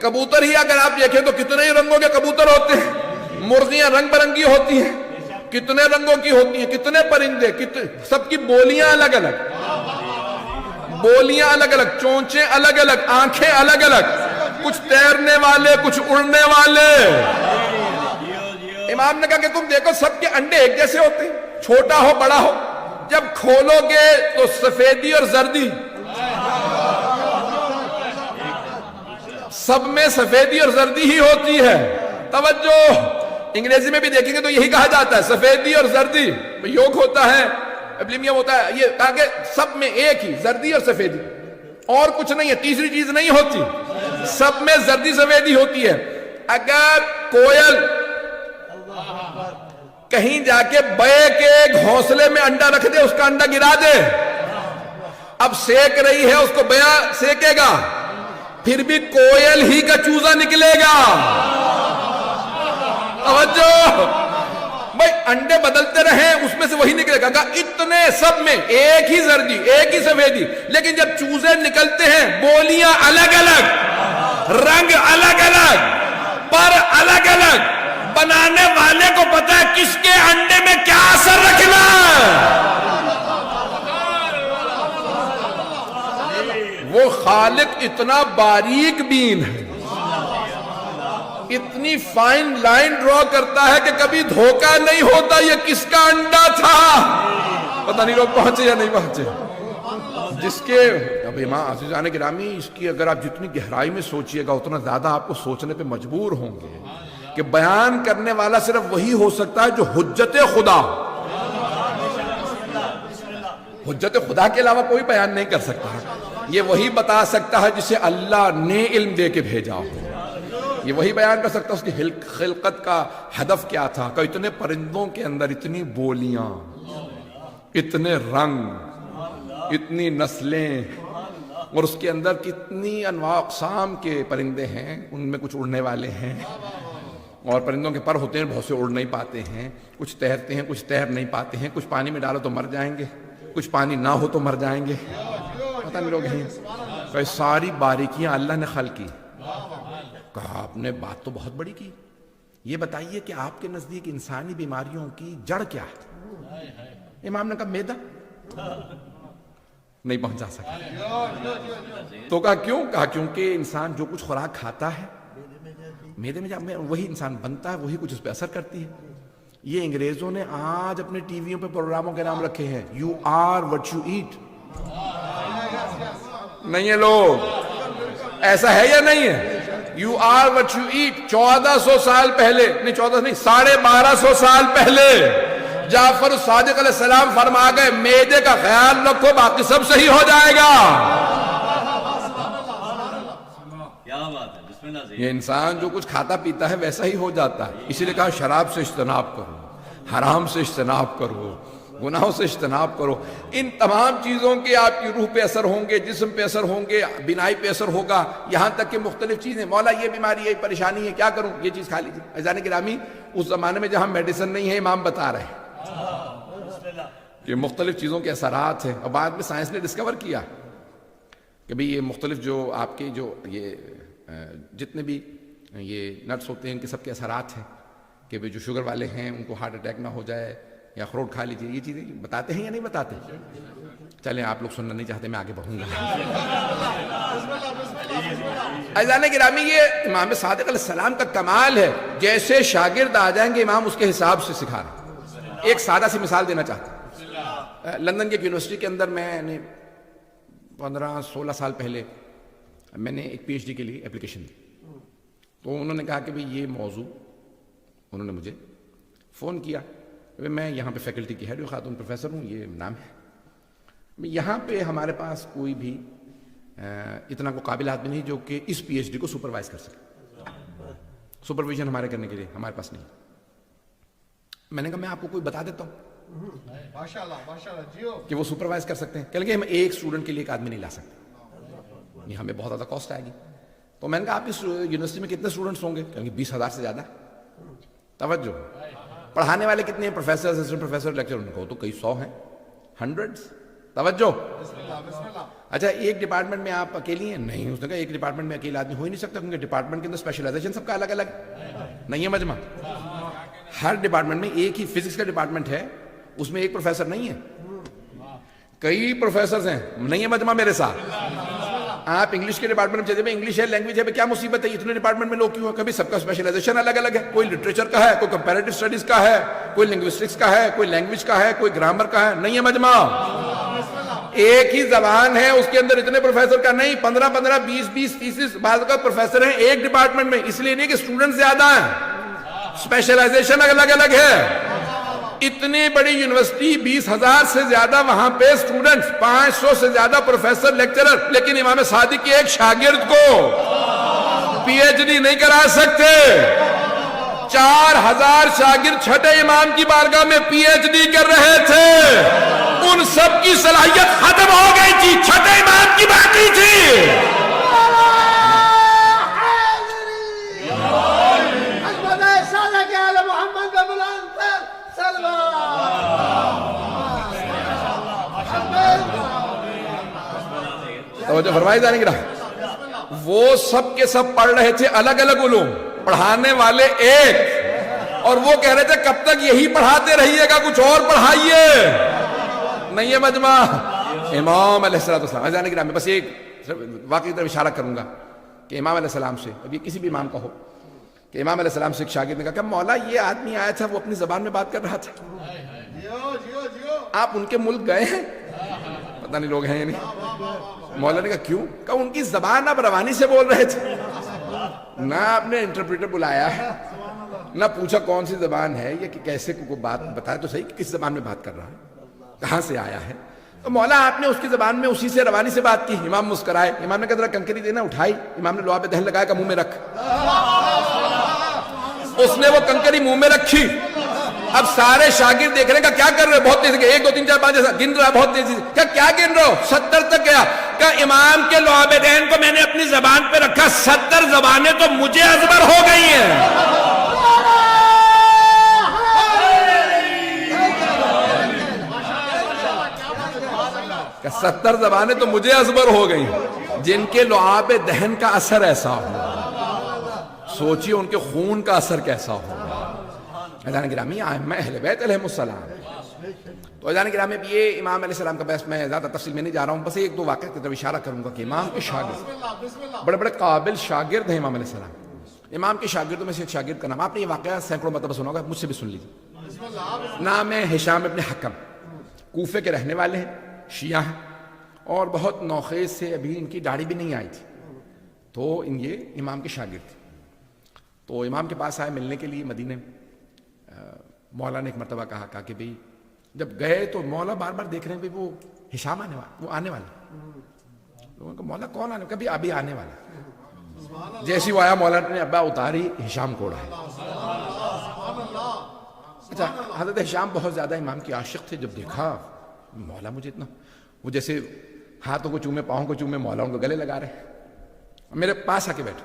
کبوتر ہی اگر آپ دیکھیں تو کتنے ہی رنگوں کے کبوتر ہوتے ہیں، مرغیاں رنگ برنگی ہوتی ہیں، کتنے رنگوں کی ہوتی ہیں، کتنے پرندے، سب کی بولیاں الگ الگ، بولیاں الگ الگ، چونچیں الگ الگ، آنکھیں الگ الگ، کچھ تیرنے والے کچھ اڑنے والے۔ امام نے کہا کہ تم دیکھو سب کے انڈے ایک جیسے ہوتے ہیں، چھوٹا ہو بڑا ہو، جب کھولو گے تو سفیدی اور زردی، سب میں سفیدی اور زردی ہی ہوتی ہے۔ توجہ، انگریزی میں بھی دیکھیں گے تو یہی کہا جاتا ہے سفیدی اور زردی، یوگ ہوتا ہے ابلیمیا ہوتا ہے، یہ کہا کہ سب میں ایک ہی زردی اور سفیدی، اور کچھ نہیں ہے، تیسری چیز نہیں ہوتی، سب میں زردی سفیدی ہوتی ہے۔ اگر کوئل کہیں جا کے بے کے گھونسلے میں انڈا رکھ دے، اس کا انڈا گرا دے، اب سیک رہی ہے اس کو بیا سیکے گا، پھر بھی کوئل ہی کا چوزا نکلے گا۔ توجہ بھائی، انڈے بدلتے رہیں اس میں سے وہی نکلے گا، اتنے سب میں ایک ہی زردی ایک ہی سفیدی، لیکن جب چوزے نکلتے ہیں بولیاں الگ الگ، رنگ الگ الگ، پر الگ الگ، بنانے والے کو پتا ہے کس کے انڈے میں کیا اثر رکھنا ہے۔ وہ خالق اتنا باریک بین ہے، اتنی فائن لائن ڈرا کرتا ہے کہ کبھی دھوکہ نہیں ہوتا یہ کس کا انڈا تھا۔ پتہ نہیں لوگ پہنچے یا نہیں پہنچے، جس کے اب امام عزیزان گرامی اس کی اگر آپ جتنی گہرائی میں سوچئے گا اتنا زیادہ آپ کو سوچنے پہ مجبور ہوں گے کہ بیان کرنے والا صرف وہی ہو سکتا ہے جو حجت خدا، حجت خدا کے علاوہ کوئی بیان نہیں کر سکتا، یہ وہی بتا سکتا ہے جسے اللہ نے علم دے کے بھیجا ہو، یہ وہی بیان کر سکتا ہے اس کی خلقت کا ہدف کیا تھا، کہ اتنے پرندوں کے اندر اتنی بولیاں، اتنے رنگ، اتنی نسلیں، اور اس کے اندر کتنی انواع اقسام کے پرندے ہیں، ان میں کچھ اڑنے والے ہیں، اور پرندوں کے پر ہوتے ہیں بہت سے اڑ نہیں پاتے ہیں، کچھ تیرتے ہیں کچھ تیر نہیں پاتے ہیں، کچھ پانی میں ڈالو تو مر جائیں گے، کچھ پانی نہ ہو تو مر جائیں گے، پتہ نہیں لوگ ہیں، کہ ساری باریکیاں اللہ نے خلق کی۔ کہا آپ نے بات تو بہت بڑی کی، یہ بتائیے کہ آپ کے نزدیک انسانی بیماریوں کی جڑ کیا ہے؟ امام نے کہا میدا، نہیں پہنچا سکا، تو کہا کیوں؟ کہا کیونکہ انسان جو کچھ خوراک کھاتا ہے میدے میں وہی انسان بنتا ہے، وہی کچھ اس پہ اثر کرتی ہے۔ یہ انگریزوں نے آج اپنے ٹی ویوں پہ پروگراموں کے نام رکھے ہیں، you are what you eat, نہیں ہے لوگ، ایسا ہے یا نہیں ہے؟ You are what you eat. 1400 سال پہلے، نہیں 1400 نہیں، 1250 سال پہلے جعفر الصادق علیہ السلام فرما گئے معدے کا خیال رکھو باقی سب صحیح ہو جائے گا۔ یہ انسان جو کچھ کھاتا پیتا ہے ویسا ہی ہو جاتا ہے، اسی لیے کہا شراب سے اجتناب کرو، حرام سے اجتناب کرو، گناہوں سے اجتناب کرو۔ ان تمام چیزوں کے آپ کی روح پہ اثر ہوں گے، جسم پہ اثر ہوں گے، بینائی پہ اثر ہوگا، یہاں تک کہ مختلف چیزیں، مولا یہ بیماری ہے، یہ پریشانی ہے، کیا کروں؟ یہ چیز کھا لیجیے۔ عزیزان گرامی، اس زمانے میں جہاں میڈیسن نہیں ہے، امام بتا رہے ہیں کہ مختلف چیزوں کے اثرات ہیں، اور بعد میں سائنس نے ڈسکور کیا کہ بھئی یہ مختلف جو آپ کے جو یہ جتنے بھی یہ نٹس ہوتے ہیں ان کے سب کے اثرات ہیں کہ جو شوگر والے ہیں ان کو ہارٹ اٹیک نہ ہو جائے، یا اخروٹ کھا لیجیے، یہ چیزیں بتاتے ہیں یا نہیں بتاتے؟ چلیں آپ لوگ سننا نہیں چاہتے، میں آگے بڑھوں گا۔ عزیزان گرامی، یہ امام صادق علیہ السلام کا کمال ہے، جیسے شاگرد آ جائیں گے امام اس کے حساب سے سکھا رہے ہیں۔ ایک سادہ سی مثال دینا چاہتا ہوں، لندن کی ایک یونیورسٹی کے اندر میں نے 15-16 سال پہلے میں نے ایک پی ایچ ڈی کے لیے اپلیکیشن دی، تو انہوں نے کہا کہ بھئی یہ موضوع، انہوں نے مجھے فون کیا، میں یہاں پہ فیکلٹی کی ہیڈ خاتون پروفیسر ہوں، یہ نام ہے، یہاں پہ ہمارے پاس کوئی بھی اتنا کو قابل آدمی نہیں جو کہ اس پی ایچ ڈی کو سپروائز کر سکے، سپرویژن ہمارے کرنے کے لیے ہمارے پاس نہیں۔ میں نے کہا میں آپ کو کوئی بتا دیتا ہوں کہ وہ سپروائز کر سکتے ہیں۔ کہنے لگے ہم ایک اسٹوڈنٹ کے لیے ایک آدمی نہیں لا سکتے، یہ ہمیں بہت زیادہ کاسٹ آئے گی۔ تو میں نے کہا آپ اس یونیورسٹی میں کتنے اسٹوڈنٹس ہوں گے؟ کہیں گے 20,000 سے زیادہ۔ توجہ، پڑھانے والے کتنے ہیں؟ پروفیسر، اسسٹنٹ پروفیسر، لیکچر، ان کو تو کئی 100 ہیں، ہنڈریڈز۔ توجہ، اچھا ایک ڈپارٹمنٹ میں آپ اکیلی ہیں؟ نہیں، اس نے کہا ایک ڈپارٹمنٹ میں اکیلا آدمی ہو ہی نہیں سکتا، کیونکہ ڈپارٹمنٹ کے اندر اسپیشلائزیشن سب کا الگ الگ نہیں ہے مجمع۔ ہر ڈپارٹمنٹ میں ایک ہی فزکس کا ڈپارٹمنٹ ہے، اس میں ایک پروفیسر نہیں ہے، کئی پروفیسرز ہیں، نہیں ہے مجمع میرے ساتھ۔ آپ انگلش کے ڈپارٹمنٹ میں چلے، انگلش ہے، لینگویج ہے، کیا مصیبت ہے؟ اتنے ڈپارٹمنٹ میں لوگ کیوں ہیں؟ کبھی سب کا اسپیشلائزیشن الگ الگ ہے، کوئی لٹریچر کا ہے، کوئی کمپیریٹو اسٹڈیز کا ہے، کوئی لنگوسٹکس کا ہے، کوئی لینگویج کا ہے، کوئی گرامر کا ہے، نہیں ہے مجمع۔ ایک ہی زبان ہے، اس کے اندر اتنے پروفیسر کا نہیں، 15-15، 20-20، 30 بعض کا پروفیسر ہیں ایک ڈپارٹمنٹ میں، اس لیے نہیں کہ اسٹوڈنٹ زیادہ ہیں، اسپیشلائزیشن الگ الگ ہے۔ اتنی بڑی یونیورسٹی، 20,000 سے زیادہ وہاں پہ اسٹوڈنٹس، 500 سے زیادہ پروفیسر، لیکچرر، لیکن امام صادق کے ایک شاگرد کو پی ایچ ڈی نہیں کرا سکتے۔ 4,000 شاگرد چھٹے امام کی بارگاہ میں پی ایچ ڈی کر رہے تھے، ان سب کی صلاحیت ختم ہو گئی تھی، چھٹے امام کی باقی تھی۔ توجہ فرمائی جانے گی، وہ سب کے سب پڑھ رہے تھے الگ الگ علوم، پڑھانے والے ایک، اور وہ کہہ رہے تھے کب تک یہی پڑھاتے رہیے گا، کچھ اور پڑھائیے، نہیں ہے مجمع۔ امام علیہ السلام جانے گی، میں بس ایک واقعی طرف اشارہ کروں گا کہ امام علیہ السلام سے، اب یہ کسی بھی امام کا ہو، کہ امام علیہ السلام سے ایک شاگرد نے کہا کہ مولا یہ آدمی آیا تھا، وہ اپنی زبان میں بات کر رہا تھا، آپ ان کے ملک گئے ہیں؟ پتہ نہیں لوگ ہیں یا نہیں۔ مولا نے کہا کیوں؟ کہا ان کی زبان آپ روانی سے بول رہے تھے، نہ آپ نے انٹرپریٹر بلایا ہے، نہ پوچھا کون سی زبان ہے، یہ کہ کیسے کو بات بتایا تو صحیح کہ کس زبان میں بات کر رہا ہے، کہاں سے آیا ہے۔ تو مولا آپ نے اس کی زبان میں اسی سے روانی سے بات کی۔ امام مسکرائے، امام نے کہا ذرا کنکری دینا، اٹھائی، امام نے لعاب دہن لگایا کہ منہ میں رکھ، اس نے وہ کنکری منہ میں رکھی۔ اب سارے شاگرد دیکھ رہے ہیں کہ کیا کر رہے، بہت تیزی، 1 2 3 4 5 ایسا گن رہا، بہت تیزی سے، کیا گن رہے ہو؟ 70 تک گیا، کہ امام کے لعاب دہن کو میں نے اپنی زبان پہ رکھا، 70 زبانیں تو مجھے ازبر ہو گئی ہیں۔ کہ 70 زبانیں تو مجھے ازبر ہو گئی ہیں، جن کے لعاب دہن کا اثر ایسا ہو، سوچیے ان کے خون کا اثر کیسا ہو۔ عزیزان گرامی، ائمہ اہل بیت علیہم السلام، تو عزیزان گرامی یہ امام علیہ السلام کا بحث میں زیادہ تفصیل میں نہیں جا رہا ہوں، بس 1 2 واقعہ کی طرف اشارہ کروں گا کہ امام کے شاگرد بڑے بڑے قابل شاگرد ہیں امام علیہ السلام۔ امام کے شاگردوں میں سے ایک شاگرد کا نام، آپ نے یہ واقعہ سینکڑوں مرتبہ سنا ہوگا، مجھ سے بھی سن لیجیے۔ نام ہے ہشام ابن حکم، کوفے کے رہنے والے ہیں، شیعہ ہیں، اور بہت نوخیز سے، ابھی ان کی داڑھی بھی نہیں آئی تھی، تو یہ امام کے شاگرد تھے، تو امام کے پاس آئے ملنے کے لیے مدینے میں۔ مولا نے ایک مرتبہ کہا کہ بھئی جب گئے تو مولا بار بار دیکھ رہے ہیں وہ ہشام آنے والا، وہ آنے والا۔ لوگوں کو مولا کون آنے والا؟ کبھی ابھی آنے والا۔ جیسی وہ آیا مولا نے ابا اتاری، ہشام کوڑا ہے۔ اچھا، حضرت ہشام بہت زیادہ امام کے عاشق تھے، جب دیکھا مولا مجھے اتنا، وہ جیسے ہاتھوں کو چومے پاؤں کو چومے مولا ان کو گلے لگا رہے ہیں، میرے پاس آ کے بیٹھے۔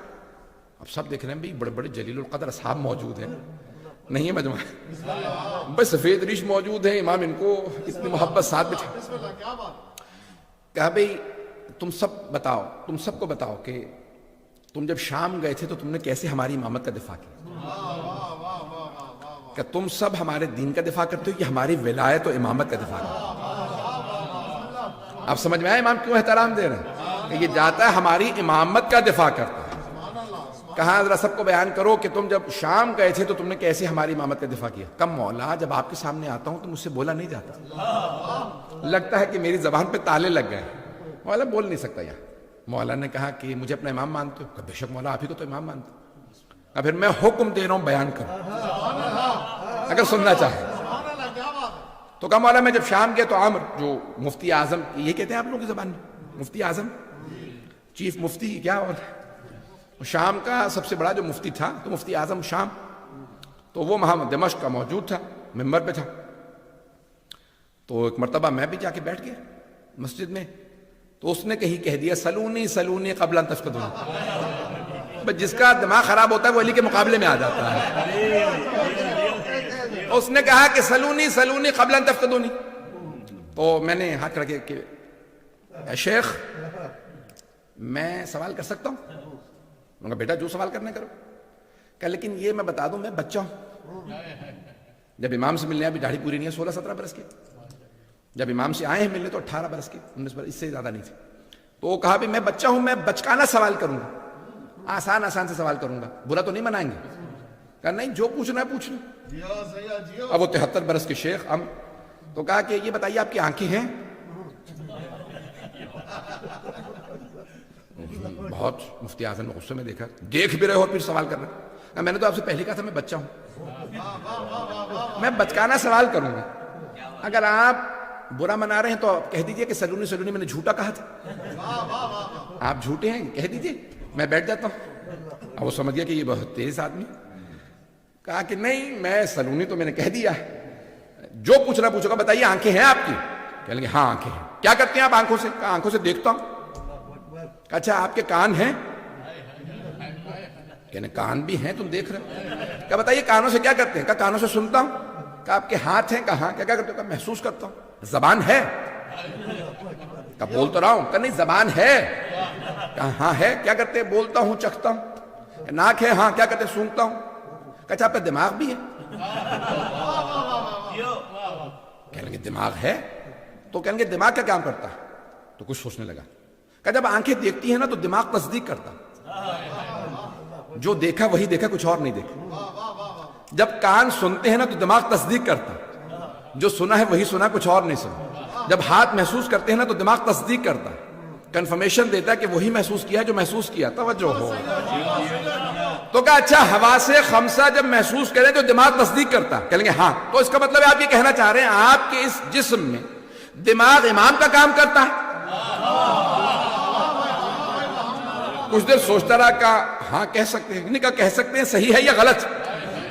اب سب دیکھ رہے ہیں بھئی بڑے بڑے جلیل القدر اصحاب موجود ہیں، نہیں ہے مجمع، بس سفید ریش موجود ہیں، امام ان کو اتنی محبت ساتھ بٹھا۔ کہا بھئی تم سب کو بتاؤ کہ تم جب شام گئے تھے تو تم نے کیسے ہماری امامت کا دفاع کیا؟ کہ تم سب ہمارے دین کا دفاع کرتے ہو کہ ہماری ولایت و امامت کا دفاع کرتے ہو؟ اب سمجھ میں آیا امام کیوں احترام دے رہے ہیں، کہ یہ جاتا ہے ہماری امامت کا دفاع کرتا ہے۔ کہا ذرا سب کو بیان کرو کہ تم جب شام گئے تھے تو تم نے کیسے ہماری امامت کا دفاع کیا؟ کم مولا جب آپ کے سامنے آتا ہوں تو مجھ سے بولا نہیں جاتا، لگتا ہے کہ میری زبان پہ تالے لگ گئے، مولا بول نہیں سکتا یہاں۔ مولا نے کہا کہ مجھے اپنا امام مانتے ہو؟ کہ بے شک مولا آپ ہی کو تو امام مانتے ہو۔ پھر میں حکم دے رہا ہوں بیان کرو اگر سننا چاہے تو۔ کہا مولا میں جب شام گیا تو عامر جو مفتی اعظم، یہ کہتے ہیں آپ لوگوں کی زبان میں مفتی اعظم، چیف مفتی کیا، اور شام کا سب سے بڑا جو مفتی تھا تو مفتی اعظم شام، تو وہ وہاں دمشق کا موجود تھا، ممبر پہ تھا۔ تو ایک مرتبہ میں بھی جا کے بیٹھ گیا مسجد میں، تو اس نے کہہ دیا سلونی سلونی قبل ان تفقدون۔ بس جس کا دماغ خراب ہوتا ہے وہ علی کے مقابلے میں آ جاتا ہے۔ اس نے کہا کہ سلونی سلونی قبل ان تفقدونی۔ تو میں نے ہاتھ رکھے کہ اے شیخ میں سوال کر سکتا ہوں؟ میں نے کہا بیٹا جو سوال کرنا کرو۔ کہ لیکن یہ میں بتا دوں میں بچہ ہوں، جب امام سے ملنے ابھی داڑھی پوری نہیں ہے، 16-17 برس کی، جب امام سے آئے ہیں ملنے تو 18 برس کی، 19 برس، اس سے زیادہ نہیں تھی۔ تو وہ کہا بھی میں بچہ ہوں، میں بچکانا سوال کروں گا، آسان سے سوال کروں گا، برا تو نہیں منائیں گے؟ کہا نہیں جو پوچھنا ہے پوچھ لو۔ اب وہ 73 برس کے شیخ تو کہا کہ یہ بتائیے آپ کی آنکھیں ہیں؟ بہت مفتی اعظم نے غصے میں دیکھا، دیکھ بھی رہے ہو پھر سوال کر رہے ہیں؟ میں نے تو آپ سے پہلے کہا تھا میں بچہ ہوں، میں بچکانا سوال کروں گا، اگر آپ برا منا رہے ہیں تو کہہ دیجئے کہ سلونی سلونی میں نے جھوٹا کہا تھا، آپ جھوٹے ہیں کہہ دیجئے، میں بیٹھ جاتا ہوں۔ اب وہ سمجھ گیا کہ یہ بہت تیز آدمی۔ کہا کہ نہیں میں سلونی تو میں نے کہہ دیا ہے، جو پوچھنا پوچھو گا، بتائیے آنکھیں ہیں آپ کی؟ کہہ لیں گے ہاں آنکھیں ہیں۔ کیا کرتے ہیں آپ آنکھوں سے؟ کہا آنکھوں سے دیکھتا ہوں۔ اچھا آپ کے کان ہیں؟ کہنے کان بھی ہیں تم دیکھ رہے ہو۔ کہا بتائیے کانوں سے کیا کرتے ہیں؟ کہا کانوں سے سنتا ہوں۔ کہا آپ کے ہاتھ ہیں؟ کہا کیا کرتے ہو؟ کہا محسوس کرتا ہوں۔ زبان ہے؟ کہا بول تو رہا ہوں۔ کہا نہیں زبان ہے؟ کہا ہاں ہے۔ کیا کرتے ہیں؟ بولتا ہوں چکھتا ہوں۔ ناک ہے؟ ہاں۔ کیا کرتے ہیں؟ سونگتا ہوں۔ کہا اچھا آپ کا دماغ بھی ہے؟ کہنے لگے دماغ ہے؟ تو کہیں گے دماغ کیا کام کرتا ہے؟ تو کچھ سوچنے لگا۔ کہ جب آنکھیں دیکھتی ہیں نا تو دماغ تصدیق کرتا، جو دیکھا وہی دیکھا، کچھ اور نہیں دیکھا۔ جب کان سنتے ہیں نا تو دماغ تصدیق کرتا، جو سنا ہے وہی سنا، کچھ اور نہیں سنا۔ جب ہاتھ محسوس کرتے ہیں نا تو دماغ تصدیق کرتا، کنفرمیشن دیتا ہے کہ وہی محسوس کیا جو محسوس کیا۔ توجہ ہو۔ تو کہا اچھا حواس خمسہ جب محسوس کریں تو دماغ تصدیق کرتا، کہیں گے ہاں۔ تو اس کا مطلب ہے آپ یہ کہنا چاہ رہے ہیں آپ کے اس جسم میں دماغ امام کا کام کرتا ہے؟ کچھ دیر سوچتا رہا، کہا ہاں کہہ سکتے ہیں۔ نہیں کہا کہہ سکتے ہیں، صحیح ہے یا غلط؟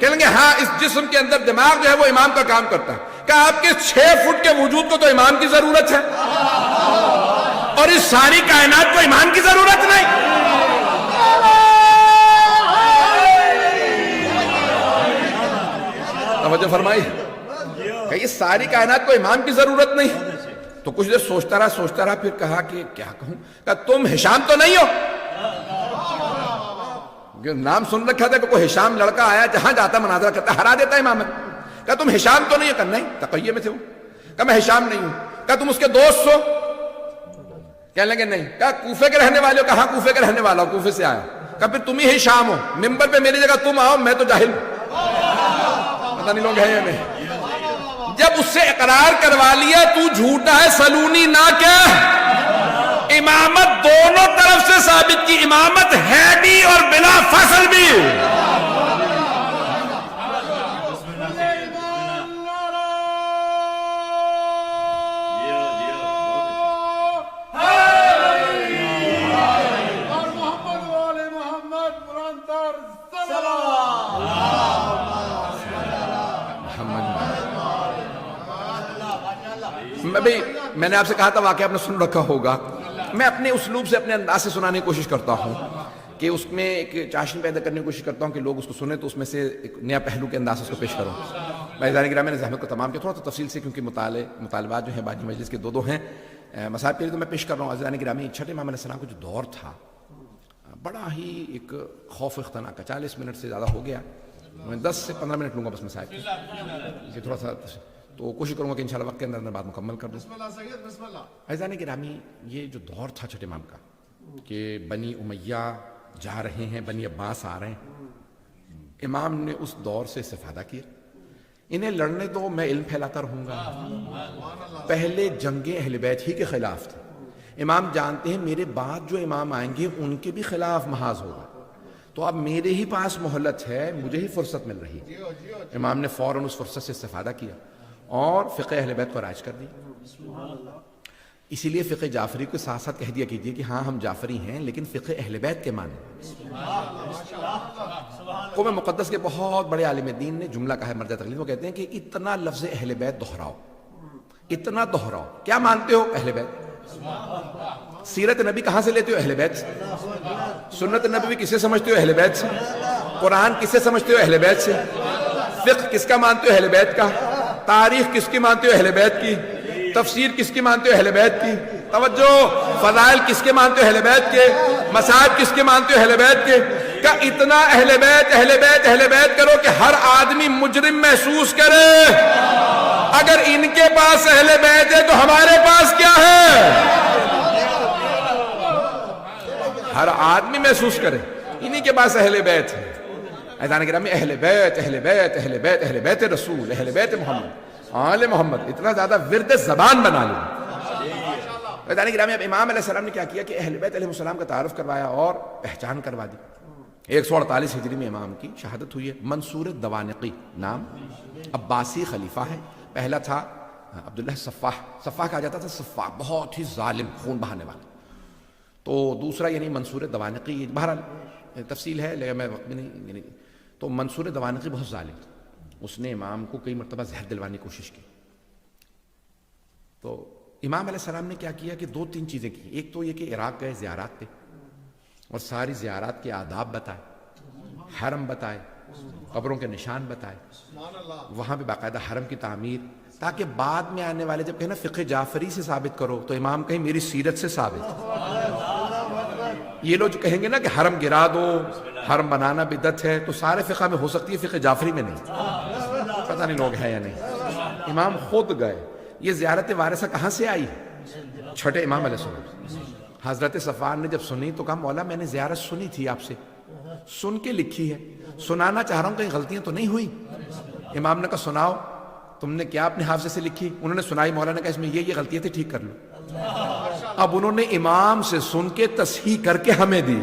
کہیں گے ہاں اس جسم کے اندر دماغ جو ہے وہ امام کا کام کرتا ہے۔ کہا آپ کے 6 فٹ کے وجود کو تو امام کی ضرورت ہے، اور اس ساری کائنات کو امام کی ضرورت نہیں۔ توجہ فرمائی کہ یہ ساری کائنات کو امام کی ضرورت نہیں۔ تو کچھ دیر سوچتا رہا پھر کہا کہ کیا کہوں؟ کہا تم ہشام تو نہیں ہو؟ نام سن رکھا تھا کہ کوئی ہشام لڑکا آیا جہاں جاتا مناظرہ کرتا ہرا دیتا امامت۔ کہا تم ہشام تو نہیں ہو؟ کہا نہیں، تقیہ میں تھے وہ۔ کہا میں ہشام نہیں ہوں۔ کہا تم اس کے دوست ہو؟ کہنے لگے نہیں۔ کہا کوفے کے رہنے والے ہو؟ کہا کوفے کے رہنے والا ہوں، کوفے سے آیا۔ کہا پھر تم ہی ہشام ہو، ممبر پہ میری جگہ تم آؤ، میں تو جاہل ہوں، پتہ نہیں لوگ ہیں یا نہیں۔ جب اس سے اقرار کروا لیا تو جھوٹا ہے، سلونی نہ کہہ، ثابت کی امامت ہے بھی اور بلا فصل بھی. میں نے آپ سے کہا تھا واقعہ آپ نے سن رکھا ہوگا. میں اپنے اسلوب سے اپنے انداز سے سنانے کی کوشش کرتا ہوں کہ اس میں ایک چاشنی پیدا کرنے کی کوشش کرتا ہوں کہ لوگ اس کو سنیں تو اس میں سے ایک نیا پہلو کے انداز سے اس کو پیش کروں. بھائی گرامی نے زحمت کو تمام کیا تھوڑا سا تفصیل سے کیونکہ مطالبات جو ہیں باقی مجلس کے دو ہیں مصاحب کے لیے تو میں پیش کر رہا ہوں. عزیزان گرامی چھٹے امام علیہ السلام کا جو دور تھا بڑا ہی ایک خوف اختناک کا. 40 منٹ سے زیادہ ہو گیا, میں 10 سے 15 منٹ لوں گا بس مصاحب کی تھوڑا سا, تو کوشش کروں گا کہ انشاءاللہ وقت کے اندر بات مکمل کر دوں. عزیزان گرامی یہ جو دور تھا چھٹے امام کا کہ بنی امیہ جا رہے ہیں, بنی عباس آ رہے ہیں, امام نے اس دور سے استفادہ کیا. انہیں لڑنے دو, میں علم پھیلاتا رہوں گا. پہلے جنگیں اہل بیت ہی کے خلاف تھی. امام جانتے ہیں میرے بعد جو امام آئیں گے ان کے بھی خلاف محاذ ہوگا, تو اب میرے ہی پاس مہلت ہے, مجھے ہی فرصت مل رہی. امام نے فوراً اس فرصت سے استفادہ کیا اور فقہ اہل بیت کو رائج کر دی. اسی لیے فقہ جعفری کو ساتھ ساتھ کہہ دیا کیجئے کہ ہاں ہم جعفری ہیں لیکن فقہ اہل بیت کے مانیں. قوم مقدس کے بہت بڑے عالم دین نے جملہ کہا ہے مرجع تقلید, وہ کہتے ہیں کہ اتنا لفظ اہل بیت دہراؤ, اتنا دہراؤ. کیا مانتے ہو؟ اہل بیت. سیرت نبی کہاں سے لیتے ہو؟ اہل بیت سے. سنت نبوی کسے سمجھتے ہو؟ اہل بیت سے. قرآن کسے سمجھتے ہو؟ اہل بیت سے. فقہ کس کا مانتے ہو؟ اہل بیت کا. تاریخ کس کی مانتے ہو؟ اہل بیت کی. تفسیر کس کی مانتے ہو؟ اہل بیت کی. توجہ, فضائل کس کے مانتے ہو؟ اہل بیت کے. مصائب کس کے مانتے ہو؟ اہل بیت کے. کہ اتنا اہل بیت اہل بیت اہل بیت کرو کہ ہر آدمی مجرم محسوس کرے. اگر ان کے پاس اہل بیت ہے تو ہمارے پاس کیا ہے؟ ہر آدمی محسوس کرے انہی کے پاس اہل بیت ہے. عزیزان گرامی اہل بیت اہل بیت اہل بیت اہل بیت رسول اہل بیت محمد آل محمد اتنا زیادہ ورد زبان بنا لیا. عزیزان گرامی اب امام علیہ السلام نے کیا کیا کہ اہل بیت علیہ السلام کا تعارف کروایا اور پہچان کروا دی. 148 ہجری میں امام کی شہادت ہوئی ہے. منصور دوانقی نام, عباسی خلیفہ ہے. پہلا تھا عبداللہ صفاح. صفاح کہا جاتا تھا صفاح, بہت ہی ظالم, خون بہانے والا. تو دوسرا یعنی منصور دوانقی, بہرحال تفصیل ہے لیکن میں وقت میں نہیں, یعنی تو منصور دوانقی بہت ظالم تھا. اس نے امام کو کئی مرتبہ زہر دلوانے کی کوشش کی. تو امام علیہ السلام نے کیا کیا کہ 2-3 چیزیں کی. ایک تو یہ کہ عراق گئے زیارات پہ اور ساری زیارات کے آداب بتائے, حرم بتائے, قبروں کے نشان بتائے, وہاں پہ باقاعدہ حرم کی تعمیر, تاکہ بعد میں آنے والے جب کہیں نا فقہ جعفری سے ثابت کرو تو امام کہیں میری سیرت سے ثابت. یہ لوگ جو کہیں گے نا کہ حرم گرا دو, حرم بنانا بدعت ہے, تو سارے فقہ میں ہو سکتی ہے, فقہ جعفری میں نہیں. پتہ نہیں لوگ ہیں یا نہیں. امام خود گئے. یہ زیارت وارثہ کہاں سے آئی؟ چھٹے امام علیہ السلام. حضرت صفوان نے جب سنی تو کہا مولا میں نے زیارت سنی تھی آپ سے, سن کے لکھی ہے, سنانا چاہ رہا ہوں, کہیں غلطیاں تو نہیں ہوئی. امام نے کہا سناؤ, تم نے کیا اپنے حافظے سے لکھی؟ انہوں نے سنائی. مولا نے کہا اس میں یہ غلطیاں تھی, ٹھیک کر لو. اب انہوں نے امام سے سن کے تصحیح کر کے ہمیں دی.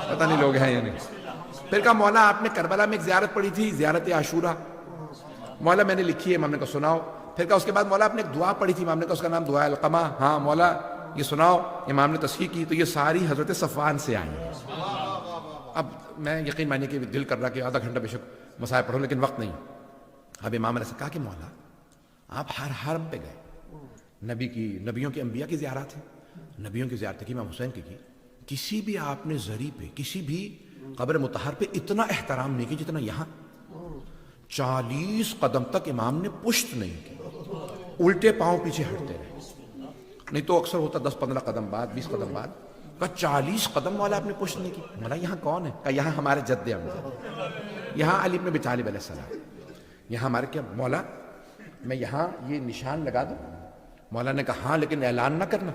پتہ نہیں لوگ ہیں یا نہیں. پھر کہا مولا آپ نے کربلا میں ایک زیارت پڑھی تھی, زیارت عاشورہ. مولا میں نے لکھی ہے. امام نے کہا سناؤ. پھر کہا اس کے بعد مولا آپ نے ایک دعا پڑھی تھی, امام نے کہا اس کا نام دعا القمہ. ہاں مولا یہ سناؤ. امام نے تصحیح کی. تو یہ ساری حضرت صفوان سے آئی ہیں. اب میں یقین مانیے کہ دل کر رہا کہ آدھا گھنٹہ بے شک مصائب پڑھوں, لیکن وقت نہیں. اب امام نے کہا کہ مولا آپ ہر حرم پہ گئے, نبیوں کے انبیاء کی زیارات ہیں, نبیوں کی زیارت کی, امام حسین کی, کسی بھی آپ نے زری پہ, کسی بھی قبر مطہر پہ اتنا احترام نہیں کی جتنا یہاں. 40 قدم تک امام نے پشت نہیں کی, الٹے پاؤں پیچھے ہٹتے رہے. نہیں تو اکثر ہوتا 10-15 قدم بعد, 20 قدم بعد. کہا 40 قدم والا آپ نے پشت نہیں کی. مولا یہاں کون ہے؟ کہا یہاں ہمارے جد امجد, یہاں علی بن ابی طالب علیہ السلام, یہاں ہمارے کیا. مولا میں یہاں یہ نشان لگا دوں؟ مولا نے کہا ہاں, لیکن اعلان نہ کرنا,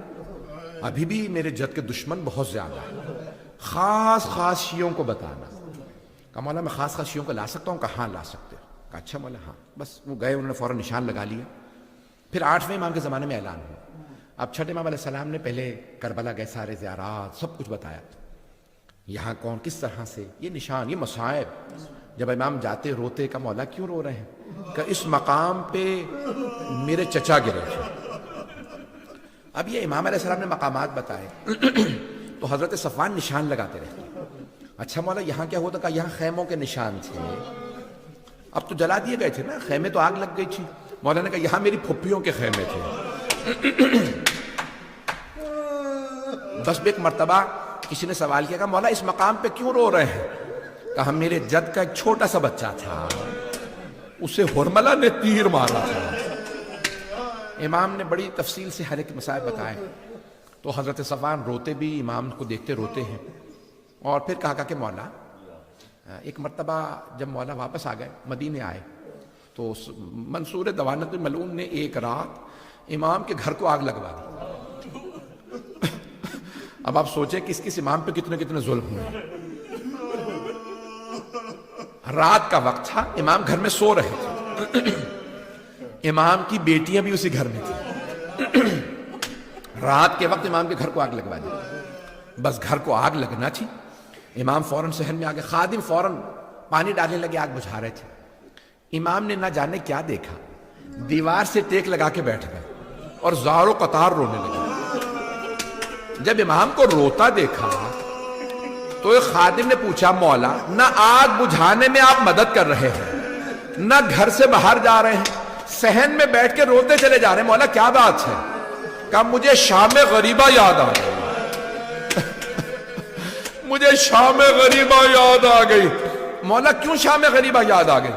ابھی بھی میرے جد کے دشمن بہت زیادہ ہیں, خاص شیعوں کو بتانا. کہا مولا میں خاص شیعوں کو لا سکتا ہوں؟ کہا ہاں لا سکتے ہو. کہا اچھا مولا ہاں. بس وہ گئے, انہوں نے فوراً نشان لگا لیا. پھر 8ویں امام کے زمانے میں اعلان ہوا. اب چھٹے امام علیہ السلام نے پہلے کربلا گئے، سارے زیارات سب کچھ بتایا، یہاں کون کس طرح سے، یہ نشان، یہ مصائب، جب امام جاتے روتے کہ مولا کیوں رو رہے ہیں، کہ اس مقام پہ میرے چچا گرے تھے۔ اب یہ امام علیہ السلام نے مقامات بتائے تو حضرت صفوان نشان لگاتے رہے، اچھا مولا یہاں کیا ہوتا، کہ یہاں خیموں کے نشان تھے، اب تو جلا دیے گئے تھے نا، خیمے تو آگ لگ گئی تھی، مولا نے کہا یہاں میری پھپھیوں کے خیمے تھے۔ بس ایک مرتبہ کسی نے سوال کیا کہ مولا اس مقام پہ کیوں رو رہے ہیں، کہا میرے جد کا ایک چھوٹا سا بچہ تھا، اسے ہرملہ نے تیر مارا تھا۔ امام نے بڑی تفصیل سے ہر ایک مسائل بتائے، تو حضرت صفوان روتے بھی، امام کو دیکھتے روتے ہیں، اور پھر کہا کہ مولا، ایک مرتبہ جب مولا واپس آ گئے، مدینے آئے، تو منصور دوانت ملعون نے ایک رات امام کے گھر کو آگ لگوا دی۔ اب آپ سوچیں کہ اس امام پہ کتنے کتنے ظلم ہوئے۔ رات کا وقت تھا، امام گھر میں سو رہے تھے، امام کی بیٹیاں بھی اسی گھر میں تھیں، رات کے وقت امام کے گھر کو آگ لگوا دی۔ بس گھر کو آگ لگنا تھی، امام فوراً صحن میں آگے، خادم فوراً پانی ڈالنے لگے، آگ بجھا رہے تھے۔ امام نے نہ جانے کیا دیکھا، دیوار سے ٹیک لگا کے بیٹھ گئے اور زار و قطار رونے لگے۔ جب امام کو روتا دیکھا تو ایک خادم نے پوچھا، مولا نہ آگ بجھانے میں آپ مدد کر رہے ہیں، نہ گھر سے باہر جا رہے ہیں، صحن میں بیٹھ کے روتے چلے جا رہے ہیں، مولا کیا بات ہے؟ کہا مجھے شام غریبہ یاد آ گئی، مجھے شام غریبہ یاد آ گئی۔ مولا کیوں شام غریبہ یاد آ گئی؟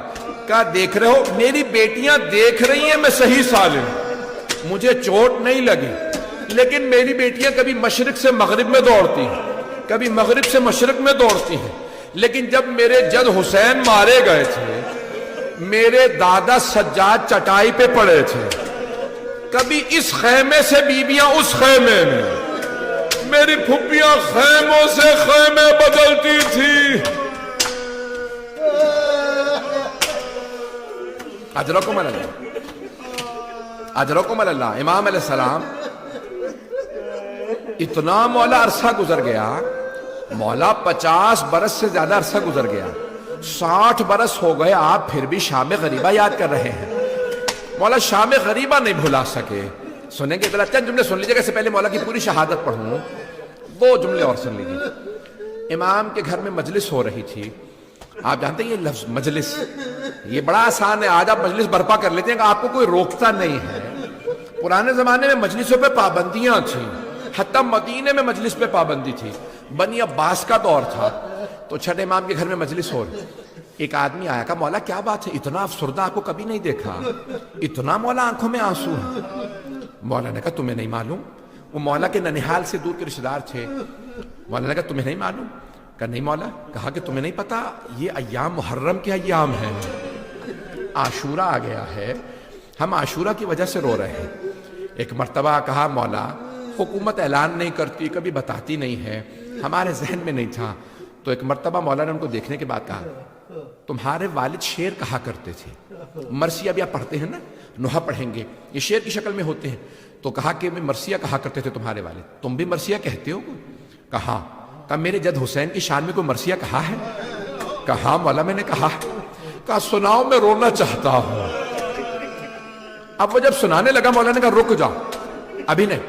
کہا دیکھ رہے ہو میری بیٹیاں دیکھ رہی ہیں میں صحیح سالم، مجھے چوٹ نہیں لگی، لیکن میری بیٹیاں کبھی مشرق سے مغرب میں دوڑتی ہیں، کبھی مغرب سے مشرق میں دوڑتی ہیں، لیکن جب میرے جد حسین مارے گئے تھے، میرے دادا سجاد چٹائی پہ پڑے تھے، کبھی اس خیمے سے بیویاں اس خیمے میں، میری پھپھیاں خیموں سے خیمے بدلتی تھی۔ اجرکم اللہ، اجرکم اللہ۔ امام علیہ السلام اتنا مولا عرصہ گزر گیا، مولا 50 برس سے زیادہ عرصہ گزر گیا، 60 برس ہو گئے، آپ پھر بھی شام غریبہ یاد کر رہے ہیں۔ مولا شام غریبہ نہیں بھلا سکے۔ سنیں گے ذرا چند جملے سن لیجیے گا، اس سے پہلے مولا کی پوری شہادت پڑھوں، 2 جملے اور سن لیجیے۔ امام کے گھر میں مجلس ہو رہی تھی، آپ جانتے ہیں یہ لفظ مجلس یہ بڑا آسان ہے، آج آپ مجلس برپا کر لیتے ہیں کہ آپ کو کوئی روکتا نہیں ہے۔ پرانے زمانے میں مجلسوں پہ پابندیاں تھیں، حتیٰ مدینے میں مجلس پہ پابندی تھی، بنی عباس کا دور تھا، تو چھٹے امام کے گھر میں مجلس ہو رہی۔ ایک آدمی آیا، کہا مولا کیا بات ہے، اتنا افسردہ آپ کو کبھی نہیں دیکھا، اتنا مولا آنکھوں میں آنسو ہے۔ مولا نے کہا تمہیں نہیں معلوم، وہ مولا کے ننیحال سے دور کے رشتہ دار تھے۔ مولا نے کہا تمہیں نہیں معلوم؟ کہا نہیں مولا۔ کہا کہ تمہیں نہیں پتا یہ ایام محرم کے ایام ہیں، عاشورہ آ گیا ہے، ہم عاشورہ کی وجہ سے رو رہے ہیں۔ ایک مرتبہ کہا مولا حکومت اعلان نہیں کرتی، کبھی بتاتی نہیں ہے، ہمارے ذہن میں نہیں تھا۔ تو ایک مرتبہ مولا نے ان کو دیکھنے کے بعد کہا تمہارے والد شعر کہا کرتے تھے، مرثیہ بھی آپ پڑھتے ہیں نا، نوحہ پڑھیں گے، یہ شعر کی شکل میں ہوتے ہیں۔ تو کہا کہ میں مرثیہ کہا کرتے تھے تمہارے والد، تم بھی مرثیہ کہتے ہو؟ کہا میرے جد حسین کی شان میں کوئی مرثیہ کہا ہے؟ کہا مولا میں نے کہا۔ کہا سناؤ میں رونا چاہتا ہوں۔ اب وہ جب سنانے لگا مولا نے کہا رک جاؤ ابھی نہیں،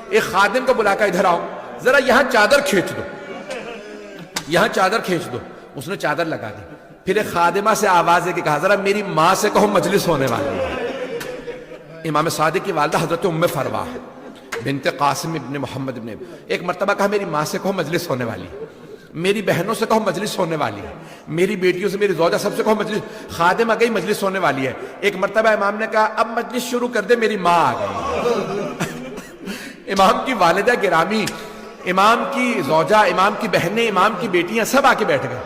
ایک خادم کو بلا کر ادھر آؤ، ذرا یہاں چادر کھینچ دو، یہاں چادر کھینچ دو۔ اس نے چادر لگا دی، پھر ایک خادمہ سے آواز دے کے کہا ذرا میری ماں سے کہو مجلس ہونے والی ہے۔ امام صادق کی والدہ حضرت ام فروا بنت قاسم ابن محمد ابن، ایک مرتبہ کہا میری ماں سے کہو مجلس ہونے والی ہے، میری بہنوں سے کہو مجلس ہونے والی ہے، میری بیٹیوں سے، میری زوجہ سب سے کہو مجلس، خادم آ گئی مجلس ہونے والی ہے۔ ایک مرتبہ امام نے کہا اب مجلس شروع کر دے، میری ماں آ گئی۔ امام کی والدہ گرامی، امام کی زوجہ، امام کی بہنیں، امام کی بیٹیاں سب آ کے بیٹھ گئے۔